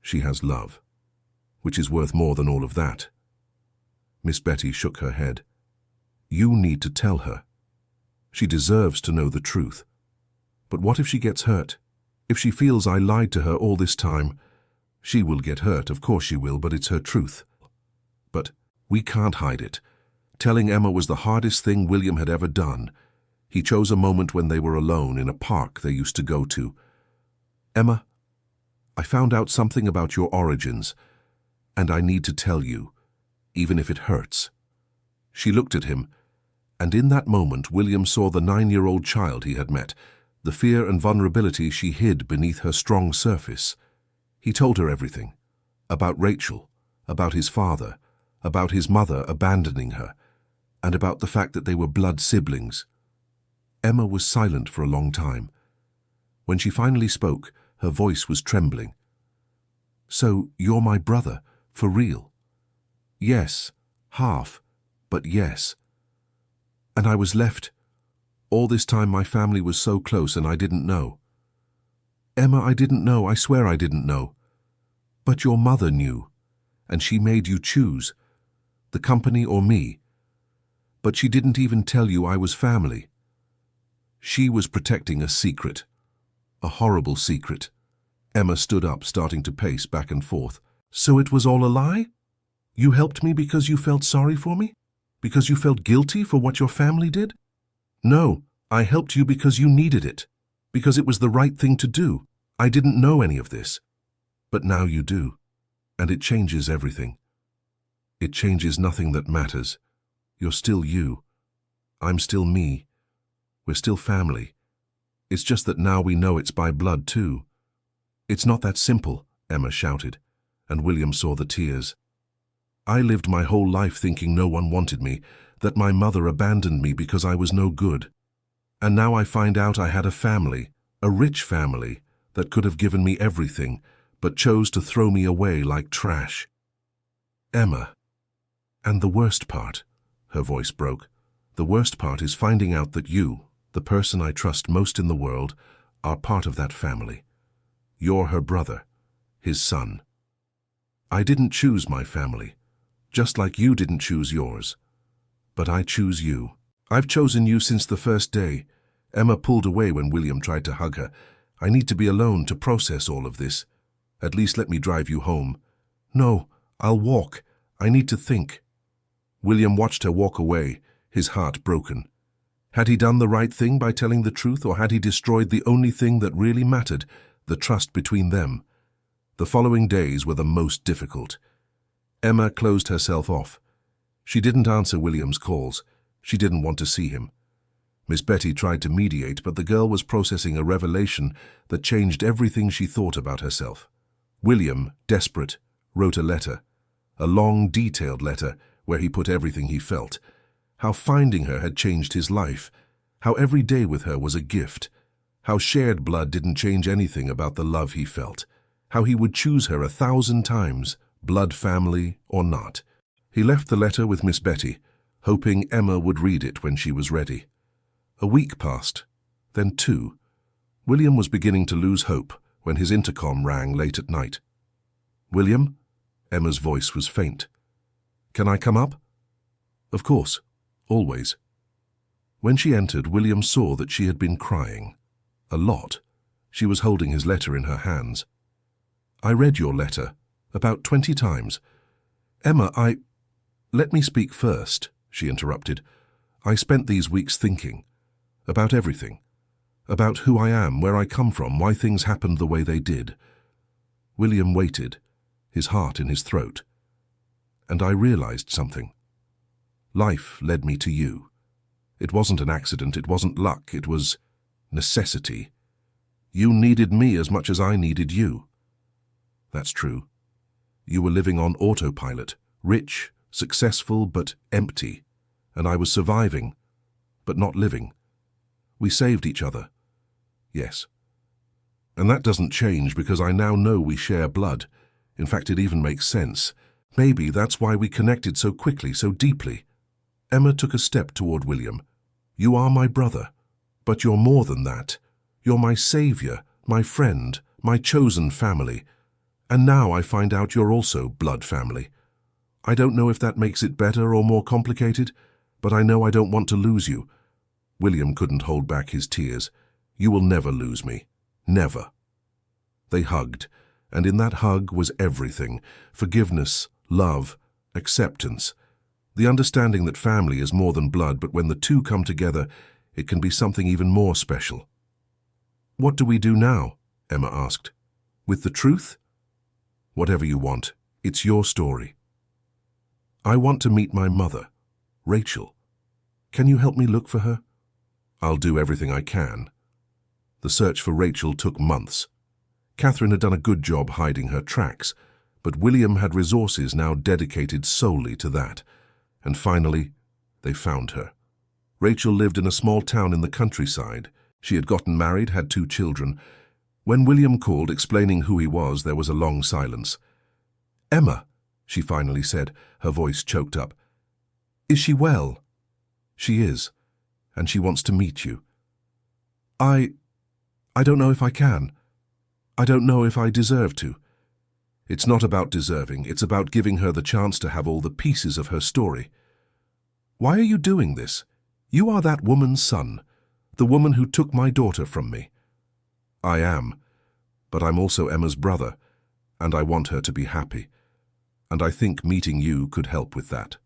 She has love, which is worth more than all of that." Miss Betty shook her head. "You need to tell her. She deserves to know the truth. But what if she gets hurt? If she feels I lied to her all this time? She will get hurt, of course she will, but it's her truth. But we can't hide it. Telling Emma was the hardest thing William had ever done. He chose a moment when they were alone in a park they used to go to. "Emma, I found out something about your origins, and I need to tell you, even if it hurts." She looked at him, and in that moment William saw the 9-year-old child he had met, the fear and vulnerability she hid beneath her strong surface. He told her everything, about Rachel, about his father, about his mother abandoning her, and about the fact that they were blood siblings. Emma was silent for a long time. When she finally spoke, her voice was trembling. "So, you're my brother, for real?" "Yes, half, but yes." "And I was left. All this time my family was so close and I didn't know." "Emma, I didn't know, I swear I didn't know." "But your mother knew, and she made you choose, the company or me. But she didn't even tell you I was family. She was protecting a secret, a horrible secret." Emma stood up, starting to pace back and forth. "So it was all a lie? You helped me because you felt sorry for me? Because you felt guilty for what your family did?" "No, I helped you because you needed it, because it was the right thing to do. I didn't know any of this. But now you do, and it changes everything. It changes nothing that matters. You're still you. I'm still me. We're still family. It's just that now we know it's by blood too." "It's not that simple," Emma shouted, and William saw the tears. "I lived my whole life thinking no one wanted me, that my mother abandoned me because I was no good. And now I find out I had a family, a rich family, that could have given me everything, but chose to throw me away like trash. Emma. And the worst part," her voice broke, "the worst part is finding out that you, the person I trust most in the world, are part of that family. You're her brother, his son. I didn't choose my family, just like you didn't choose yours. But I choose you. I've chosen you since the first day." Emma pulled away when William tried to hug her. "I need to be alone to process all of this. At least let me drive you home." "No, I'll walk. I need to think." William watched her walk away, his heart broken. Had he done the right thing by telling the truth, or had he destroyed the only thing that really mattered, the trust between them? The following days were the most difficult. Emma closed herself off. She didn't answer William's calls. She didn't want to see him. Miss Betty tried to mediate, but the girl was processing a revelation that changed everything she thought about herself. William, desperate, wrote a letter. A long, detailed letter where he put everything he felt. How finding her had changed his life. How every day with her was a gift. How shared blood didn't change anything about the love he felt. How he would choose her 1,000 times, blood family or not. He left the letter with Miss Betty, hoping Emma would read it when she was ready. A week passed, then 2. William was beginning to lose hope when his intercom rang late at night. "William?" Emma's voice was faint. "Can I come up?" "Of course, always." When she entered, William saw that she had been crying. A lot. She was holding his letter in her hands. "I read your letter, about 20 times. Emma, Let me speak first," she interrupted. "I spent these weeks thinking. About everything. About who I am, where I come from, why things happened the way they did." William waited, his heart in his throat. "And I realized something. Life led me to you. It wasn't an accident, it wasn't luck, it was necessity. You needed me as much as I needed you." "That's true. You were living on autopilot, rich, successful, but empty. And I was surviving, but not living. We saved each other. Yes. And that doesn't change because I now know we share blood. In fact, it even makes sense. Maybe that's why we connected so quickly, so deeply." Emma took a step toward William. "You are my brother, but you're more than that. You're my savior, my friend, my chosen family. And now I find out you're also blood family. I don't know if that makes it better or more complicated, but I know I don't want to lose you." William couldn't hold back his tears. "You will never lose me. Never." They hugged, and in that hug was everything: forgiveness, love, acceptance. The understanding that family is more than blood, but when the two come together, it can be something even more special. "What do we do now?" Emma asked. "With the truth?" "Whatever you want. It's your story." "I want to meet my mother, Rachel. Can you help me look for her?" "I'll do everything I can." The search for Rachel took months. Catherine had done a good job hiding her tracks, but William had resources now dedicated solely to that. And finally, they found her. Rachel lived in a small town in the countryside. She had gotten married, had 2 children. When William called, explaining who he was, there was a long silence. "Emma," she finally said, her voice choked up. "Is she well?" "She is, and she wants to meet you." I don't know if I can. I don't know if I deserve to." "It's not about deserving, it's about giving her the chance to have all the pieces of her story." "Why are you doing this? You are that woman's son, the woman who took my daughter from me." "I am, but I'm also Emma's brother, and I want her to be happy. And I think meeting you could help with that."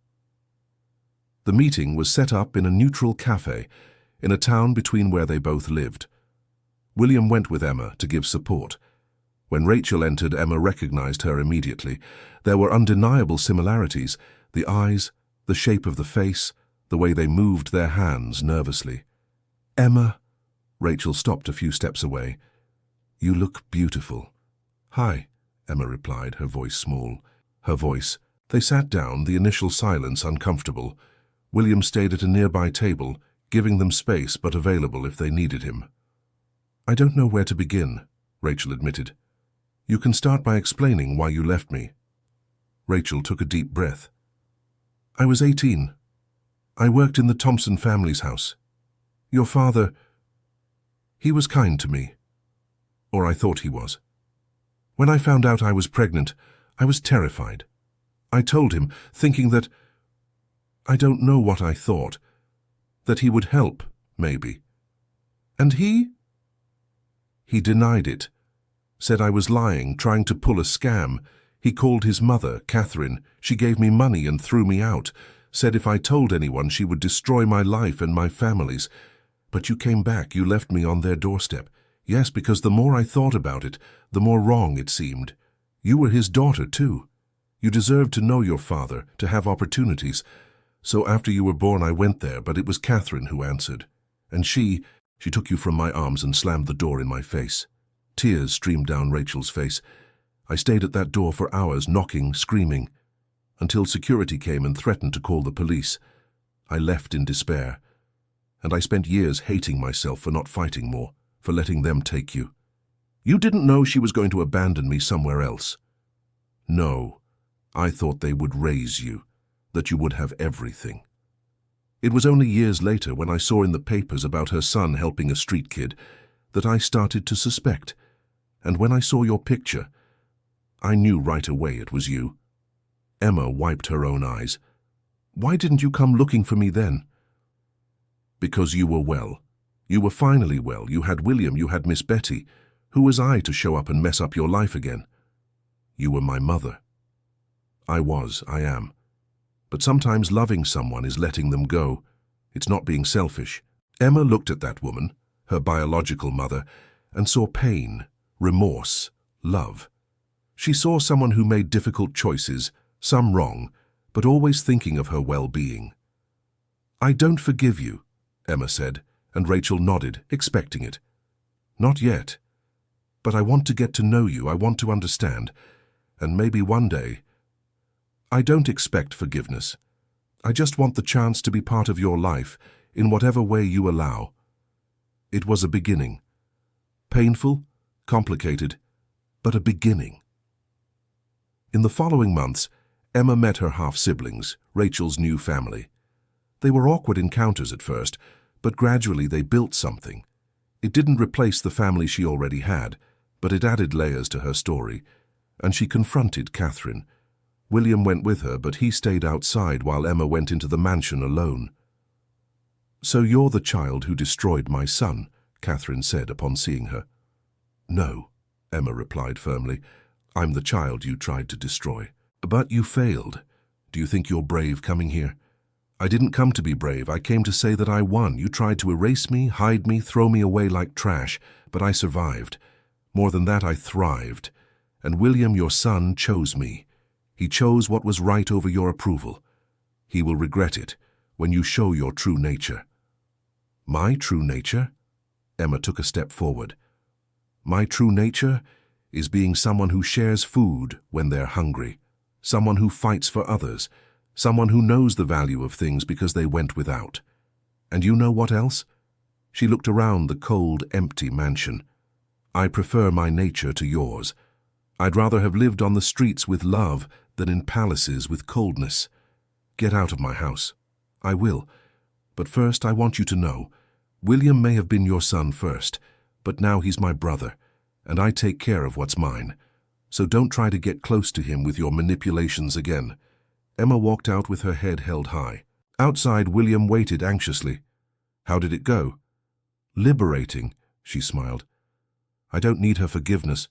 The meeting was set up in a neutral cafe in a town between where they both lived. William went with Emma to give support. When Rachel entered, Emma recognized her immediately. There were undeniable similarities: the eyes, the shape of the face, the way they moved their hands nervously. "Emma," Rachel stopped a few steps away. "You look beautiful." "Hi," Emma replied, her voice small. They sat down, the initial silence uncomfortable. William stayed at a nearby table, giving them space but available if they needed him. "I don't know where to begin," Rachel admitted. "You can start by explaining why you left me." Rachel took a deep breath. "I was 18. I worked in the Thompson family's house. Your father, he was kind to me. Or I thought he was. When I found out I was pregnant, I was terrified. I told him, thinking that, I don't know what I thought, that he would help, maybe. And he denied it. Said I was lying, trying to pull a scam. He called his mother, Catherine. She gave me money and threw me out. Said if I told anyone, she would destroy my life and my family's. But you came back, you left me on their doorstep. Yes, because the more I thought about it, the more wrong it seemed. You were his daughter, too. You deserved to know your father, to have opportunities. So after you were born, I went there, but it was Catherine who answered. And she took you from my arms and slammed the door in my face." Tears streamed down Rachel's face. "I stayed at that door for hours, knocking, screaming, until security came and threatened to call the police. I left in despair. And I spent years hating myself for not fighting more, for letting them take you. You didn't know she was going to abandon me somewhere else." "No, I thought they would raise you, that you would have everything." It was only years later, when I saw in the papers about her son helping a street kid, that I started to suspect. And when I saw your picture, I knew right away it was you." Emma wiped her own eyes. "Why didn't you come looking for me then?" "Because you were well. You were finally well. You had William, you had Miss Betty. Who was I to show up and mess up your life again? You were my mother." I am. But sometimes loving someone is letting them go. It's not being selfish." Emma looked at that woman, her biological mother, and saw pain, remorse, love. She saw someone who made difficult choices, some wrong, but always thinking of her well-being. "I don't forgive you," Emma said, and Rachel nodded, expecting it. "Not yet. But I want to get to know you, I want to understand, and maybe one day. I don't expect forgiveness. I just want the chance to be part of your life, in whatever way you allow." It was a beginning. Painful, complicated, but a beginning. In the following months, Emma met her half-siblings, Rachel's new family. They were awkward encounters at first, but gradually they built something. It didn't replace the family she already had, but it added layers to her story, and she confronted Catherine. William went with her, but he stayed outside while Emma went into the mansion alone. "So you're the child who destroyed my son," Catherine said upon seeing her. "No," Emma replied firmly. "I'm the child you tried to destroy." "But you failed. Do you think you're brave coming here?" "I didn't come to be brave. I came to say that I won. You tried to erase me, hide me, throw me away like trash, but I survived. More than that, I thrived. And William, your son, chose me. He chose what was right over your approval. He will regret it when you show your true nature." "My true nature?" Emma took a step forward. "My true nature is being someone who shares food when they're hungry, someone who fights for others, someone who knows the value of things because they went without. And you know what else? She looked around the cold, empty mansion. "I prefer my nature to yours. I'd rather have lived on the streets with love than in palaces with coldness. Get out of my house." "I will. But first I want you to know, William may have been your son first, but now he's my brother, and I take care of what's mine. So don't try to get close to him with your manipulations again." Emma walked out with her head held high. Outside, William waited anxiously. "How did it go?" "Liberating," she smiled. "I don't need her forgiveness.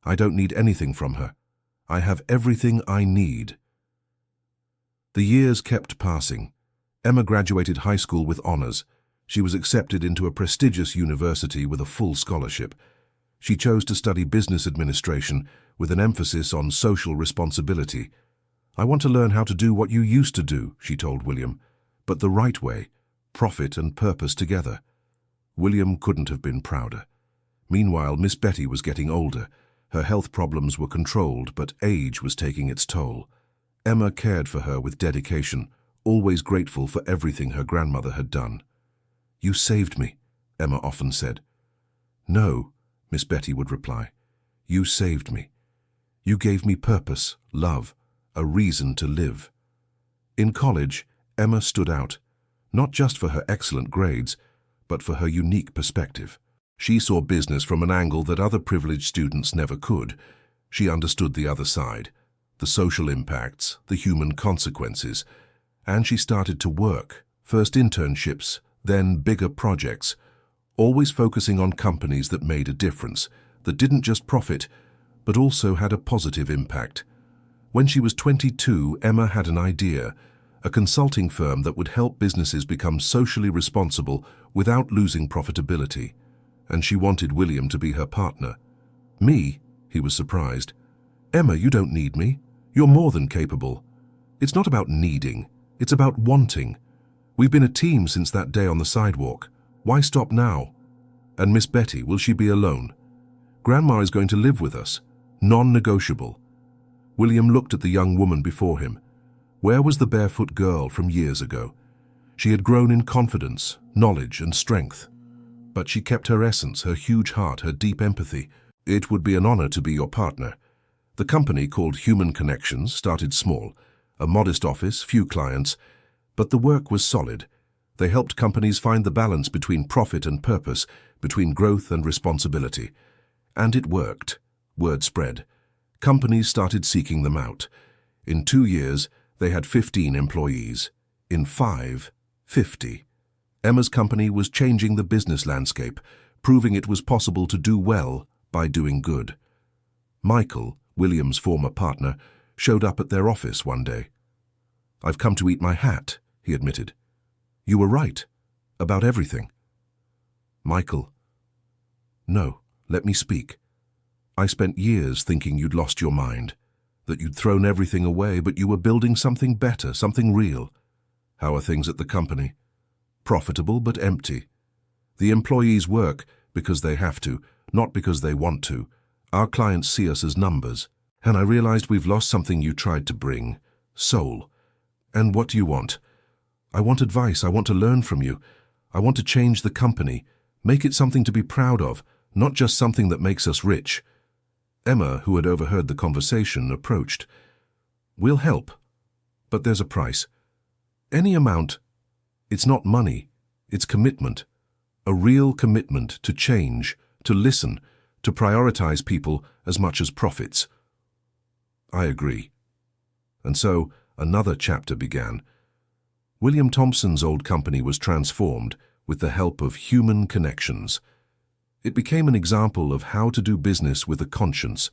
I don't need anything from her. I have everything I need." The years kept passing. Emma graduated high school with honors. She was accepted into a prestigious university with a full scholarship. She chose to study business administration with an emphasis on social responsibility. "I want to learn how to do what you used to do," she told William, "but the right way, profit and purpose together." William couldn't have been prouder. Meanwhile, Miss Betty was getting older. Her health problems were controlled, but age was taking its toll. Emma cared for her with dedication, always grateful for everything her grandmother had done. "You saved me," Emma often said. "No," Miss Betty would reply. "You saved me. You gave me purpose, love, a reason to live." In college, Emma stood out, not just for her excellent grades, but for her unique perspective. She saw business from an angle that other privileged students never could. She understood the other side, the social impacts, the human consequences, and she started to work, first internships, then bigger projects, always focusing on companies that made a difference, that didn't just profit, but also had a positive impact. When she was 22, Emma had an idea, a consulting firm that would help businesses become socially responsible without losing profitability, and she wanted William to be her partner. "Me?" he was surprised. "Emma, you don't need me. You're more than capable. It's not about needing, it's about wanting. We've been a team since that day on the sidewalk. Why stop now? And Miss Betty, will she be alone? Grandma is going to live with us. Non-negotiable." William looked at the young woman before him. Where was the barefoot girl from years ago? She had grown in confidence, knowledge, and strength. But she kept her essence, her huge heart, her deep empathy. "It would be an honor to be your partner." The company, called Human Connections, started small. A modest office, few clients, but the work was solid. They helped companies find the balance between profit and purpose, between growth and responsibility. And it worked. Word spread. Companies started seeking them out. In 2 years, they had 15 employees. In 5, 50. Emma's company was changing the business landscape, proving it was possible to do well by doing good. Michael, William's former partner, showed up at their office one day. "I've come to eat my hat," he admitted. "You were right. About everything." "Michael." "No, let me speak. I spent years thinking you'd lost your mind, that you'd thrown everything away, but you were building something better, something real. How are things at the company?" "Profitable but empty. The employees work because they have to, not because they want to. Our clients see us as numbers. And I realized we've lost something you tried to bring, soul. And what do you want?" "I want advice. I want to learn from you. I want to change the company, make it something to be proud of, not just something that makes us rich." Emma, who had overheard the conversation, approached. "We'll help, but there's a price. Any amount. It's not money, it's commitment. A real commitment to change, to listen, to prioritize people as much as profits." "I agree." And so another chapter began. William Thompson's old company was transformed with the help of Human Connections. It became an example of how to do business with a conscience.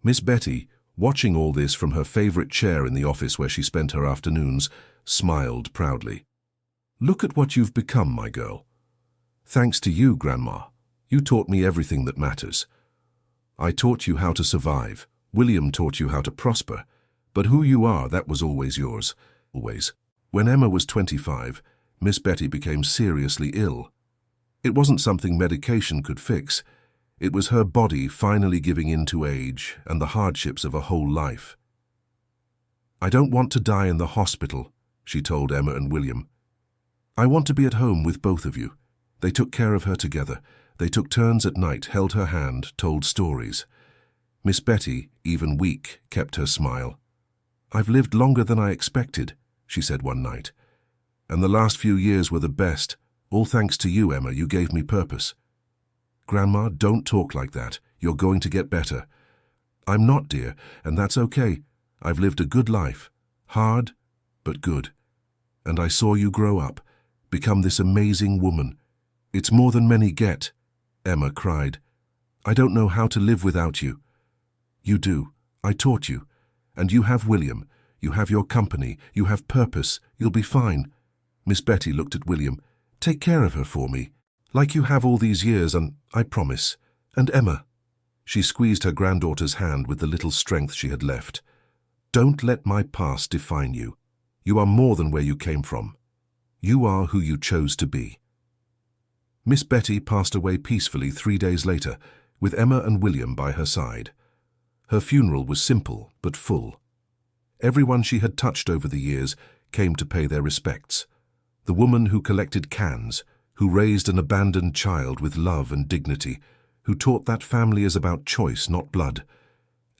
Miss Betty, watching all this from her favorite chair in the office where she spent her afternoons, smiled proudly. "Look at what you've become, my girl. Thanks to you, Grandma. You taught me everything that matters. I taught you how to survive. William taught you how to prosper. But who you are, that was always yours. Always." When Emma was 25, Miss Betty became seriously ill. It wasn't something medication could fix. It was her body finally giving in to age and the hardships of a whole life. "I don't want to die in the hospital," she told Emma and William. "I want to be at home with both of you. They took care of her together. They took turns at night, held her hand, told stories. Miss Betty, even weak, kept her smile. "I've lived longer than I expected," she said one night. "And the last few years were the best. All thanks to you, Emma. You gave me purpose." "Grandma, don't talk like that. You're going to get better." "I'm not, dear, and that's okay. I've lived a good life. Hard, but good. And I saw you grow up, become this amazing woman. It's more than many get," Emma cried. "I don't know how to live without you." "You do. I taught you. And you have William. You have your company. You have purpose. You'll be fine." Miss Betty looked at William. "Take care of her for me, like you have all these years, and I promise. And Emma." She squeezed her granddaughter's hand with the little strength she had left. "Don't let my past define you. You are more than where you came from. You are who you chose to be." Miss Betty passed away peacefully 3 days later, with Emma and William by her side. Her funeral was simple but full. Everyone she had touched over the years came to pay their respects. The woman who collected cans, who raised an abandoned child with love and dignity, who taught that family is about choice, not blood.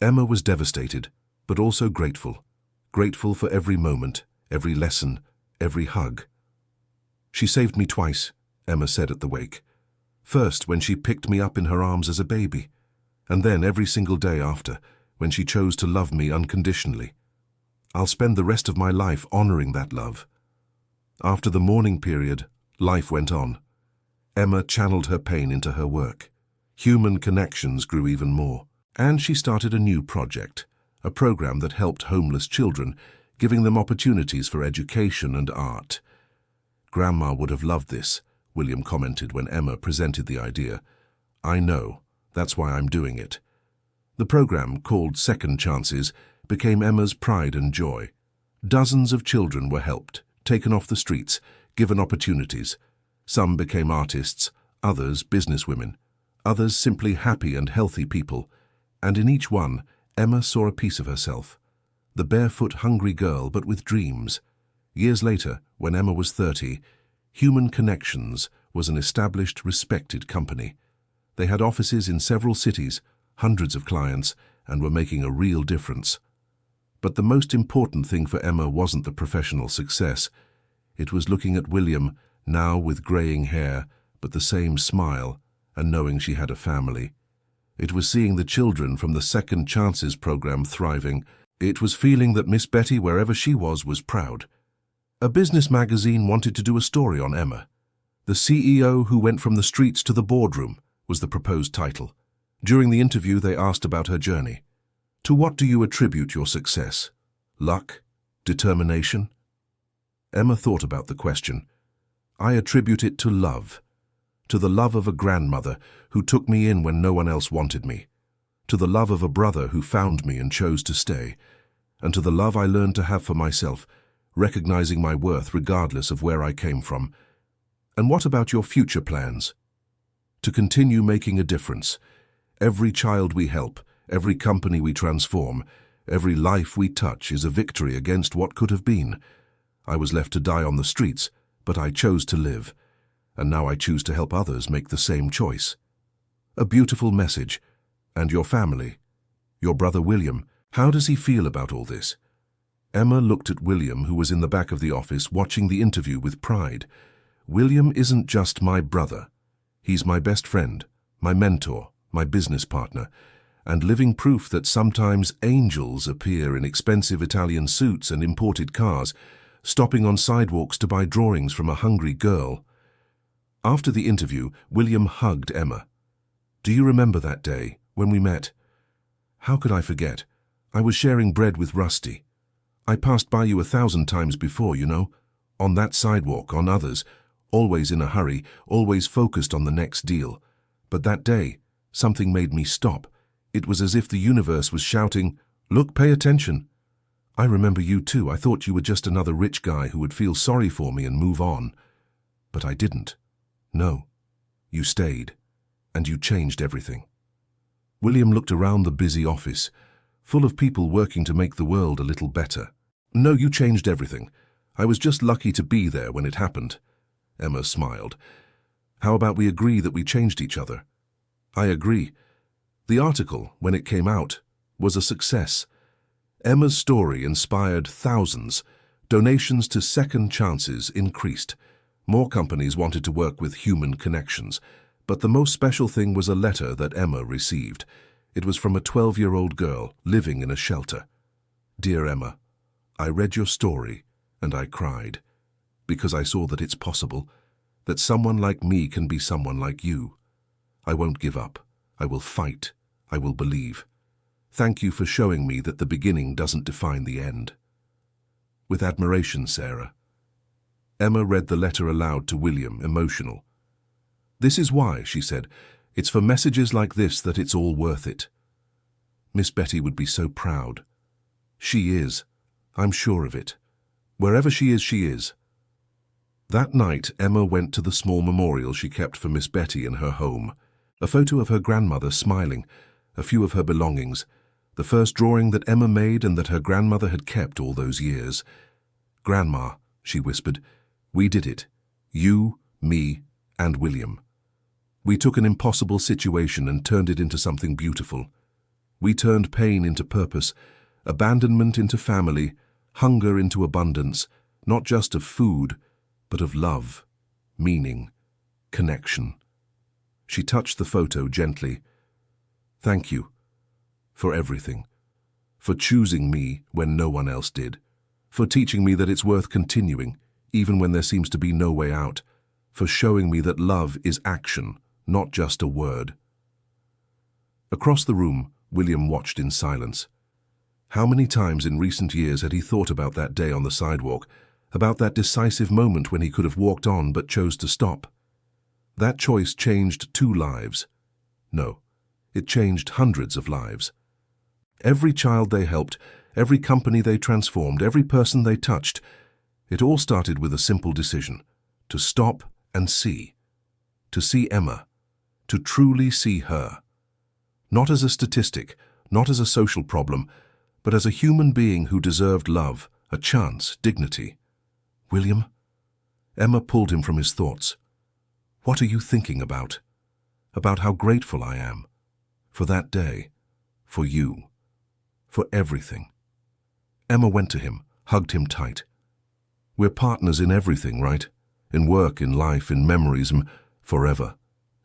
Emma was devastated, but also grateful. Grateful for every moment, every lesson, every hug. "She saved me twice," Emma said at the wake. "First, when she picked me up in her arms as a baby, and then every single day after, when she chose to love me unconditionally. I'll spend the rest of my life honoring that love." After the mourning period, life went on. Emma channeled her pain into her work. Human connections grew even more. And she started a new project, a program that helped homeless children, giving them opportunities for education and art. "Grandma would have loved this," William commented when Emma presented the idea. "I know. That's why I'm doing it." The program, called Second Chances, became Emma's pride and joy. Dozens of children were helped, taken off the streets, given opportunities. Some became artists, others businesswomen, others simply happy and healthy people. And in each one, Emma saw a piece of herself. The barefoot, hungry girl, but with dreams. Years later, when Emma was 30, Human Connections was an established, respected company. They had offices in several cities, hundreds of clients, and were making a real difference. But the most important thing for Emma wasn't the professional success. It was looking at William, now with graying hair, but the same smile, and knowing she had a family. It was seeing the children from the Second Chances program thriving. It was feeling that Miss Betty, wherever she was proud. A business magazine wanted to do a story on Emma. "The CEO Who Went from the Streets to the Boardroom" was the proposed title. During the interview, they asked about her journey. "To what do you attribute your success? Luck? Determination?" Emma thought about the question. "I attribute it to love. To the love of a grandmother who took me in when no one else wanted me. To the love of a brother who found me and chose to stay. And to the love I learned to have for myself, recognizing my worth regardless of where I came from." "And what about your future plans?" "To continue making a difference. Every child we help, every company we transform, every life we touch is a victory against what could have been. I was left to die on the streets, but I chose to live. And now I choose to help others make the same choice." A beautiful message. And your family? Your brother William, how does he feel about all this? Emma looked at William, who was in the back of the office watching the interview with pride. "William isn't just my brother. He's my best friend, my mentor, my business partner, and living proof that sometimes angels appear in expensive Italian suits and imported cars, stopping on sidewalks to buy drawings from a hungry girl." After the interview, William hugged Emma. "Do you remember that day, when we met?" "How could I forget? I was sharing bread with Rusty. I passed by you 1,000 times before, you know. On that sidewalk, on others, always in a hurry, always focused on the next deal. But that day, something made me stop. It was as if the universe was shouting, 'Look, pay attention.' I remember you too. I thought you were just another rich guy who would feel sorry for me and move on. But I didn't. No, you stayed, and you changed everything." William looked around the busy office, full of people working to make the world a little better. "No, you changed everything. I was just lucky to be there when it happened." Emma smiled. How about we agree that we changed each other? I agree. The article, when it came out, was a success. Emma's story inspired thousands. Donations to Second Chances increased. More companies wanted to work with human connections. But the most special thing was a letter that Emma received. It was from a 12-year-old girl living in a shelter. Dear Emma, I read your story and I cried, because I saw that it's possible, that someone like me can be someone like you. I won't give up. I will fight. I will believe. Thank you for showing me that the beginning doesn't define the end. With admiration, Sarah. Emma read the letter aloud to William, emotional. This is why, she said. It's for messages like this that it's all worth it. Miss Betty would be so proud. She is. I'm sure of it. Wherever she is, she is. That night, Emma went to the small memorial she kept for Miss Betty in her home. A photo of her grandmother smiling, a few of her belongings, the first drawing that Emma made and that her grandmother had kept all those years. Grandma, she whispered, we did it. You, me, and William. We took an impossible situation and turned it into something beautiful. We turned pain into purpose, abandonment into family, hunger into abundance, not just of food, but of love, meaning, connection. She touched the photo gently. Thank you for everything, for choosing me when no one else did, for teaching me that it's worth continuing, even when there seems to be no way out, for showing me that love is action, not just a word. Across the room, William watched in silence. How many times in recent years had he thought about that day on the sidewalk, about that decisive moment when he could have walked on but chose to stop? That choice changed 2 lives. No, it changed hundreds of lives. Every child they helped, every company they transformed, every person they touched, it all started with a simple decision: to stop and see. To see Emma. To truly see her. Not as a statistic, not as a social problem, but as a human being who deserved love, a chance, dignity. William? Emma pulled him from his thoughts. What are you thinking about? About how grateful I am. For that day. For you. For everything. Emma went to him, hugged him tight. We're partners in everything, right? In work, in life, in memories, forever.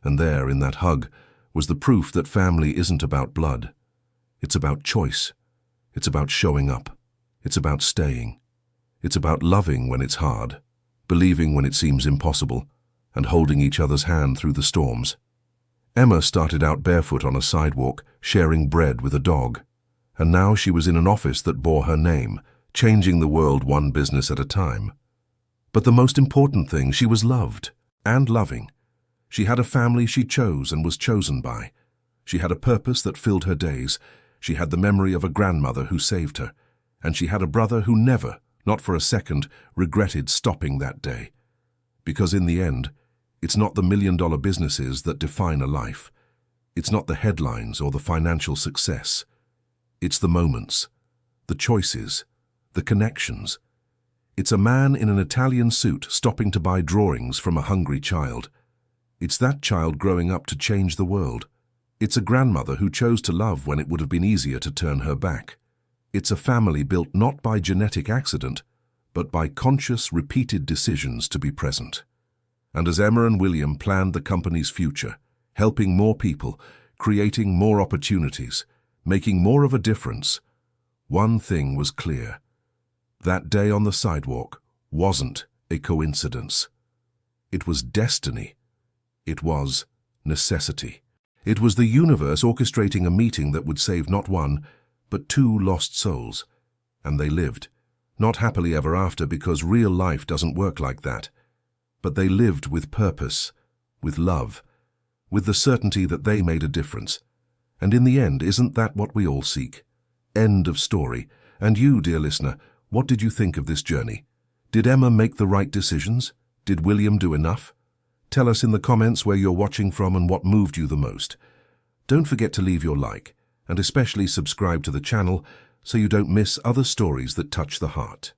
And there, in that hug, was the proof that family isn't about blood. It's about choice. It's about showing up. It's about staying. It's about loving when it's hard, believing when it seems impossible, and holding each other's hand through the storms. Emma started out barefoot on a sidewalk, sharing bread with a dog. And now she was in an office that bore her name, changing the world one business at a time. But the most important thing, she was loved and loving. She had a family she chose and was chosen by. She had a purpose that filled her days. She had the memory of a grandmother who saved her. And she had a brother who never, not for a second, regretted stopping that day. Because in the end, it's not the million-dollar businesses that define a life. It's not the headlines or the financial success. It's the moments, the choices, the connections. It's a man in an Italian suit stopping to buy drawings from a hungry child. It's that child growing up to change the world. It's a grandmother who chose to love when it would have been easier to turn her back. It's a family built not by genetic accident, but by conscious, repeated decisions to be present. And as Emma and William planned the company's future, helping more people, creating more opportunities, making more of a difference, one thing was clear. That day on the sidewalk wasn't a coincidence. It was destiny. It was necessity. It was the universe orchestrating a meeting that would save not one, but 2 lost souls. And they lived, not happily ever after, because real life doesn't work like that. But they lived with purpose, with love, with the certainty that they made a difference. And in the end, isn't that what we all seek? End of story. And you, dear listener, what did you think of this journey? Did Emma make the right decisions? Did William do enough? Tell us in the comments where you're watching from and what moved you the most. Don't forget to leave your like, and especially subscribe to the channel so you don't miss other stories that touch the heart.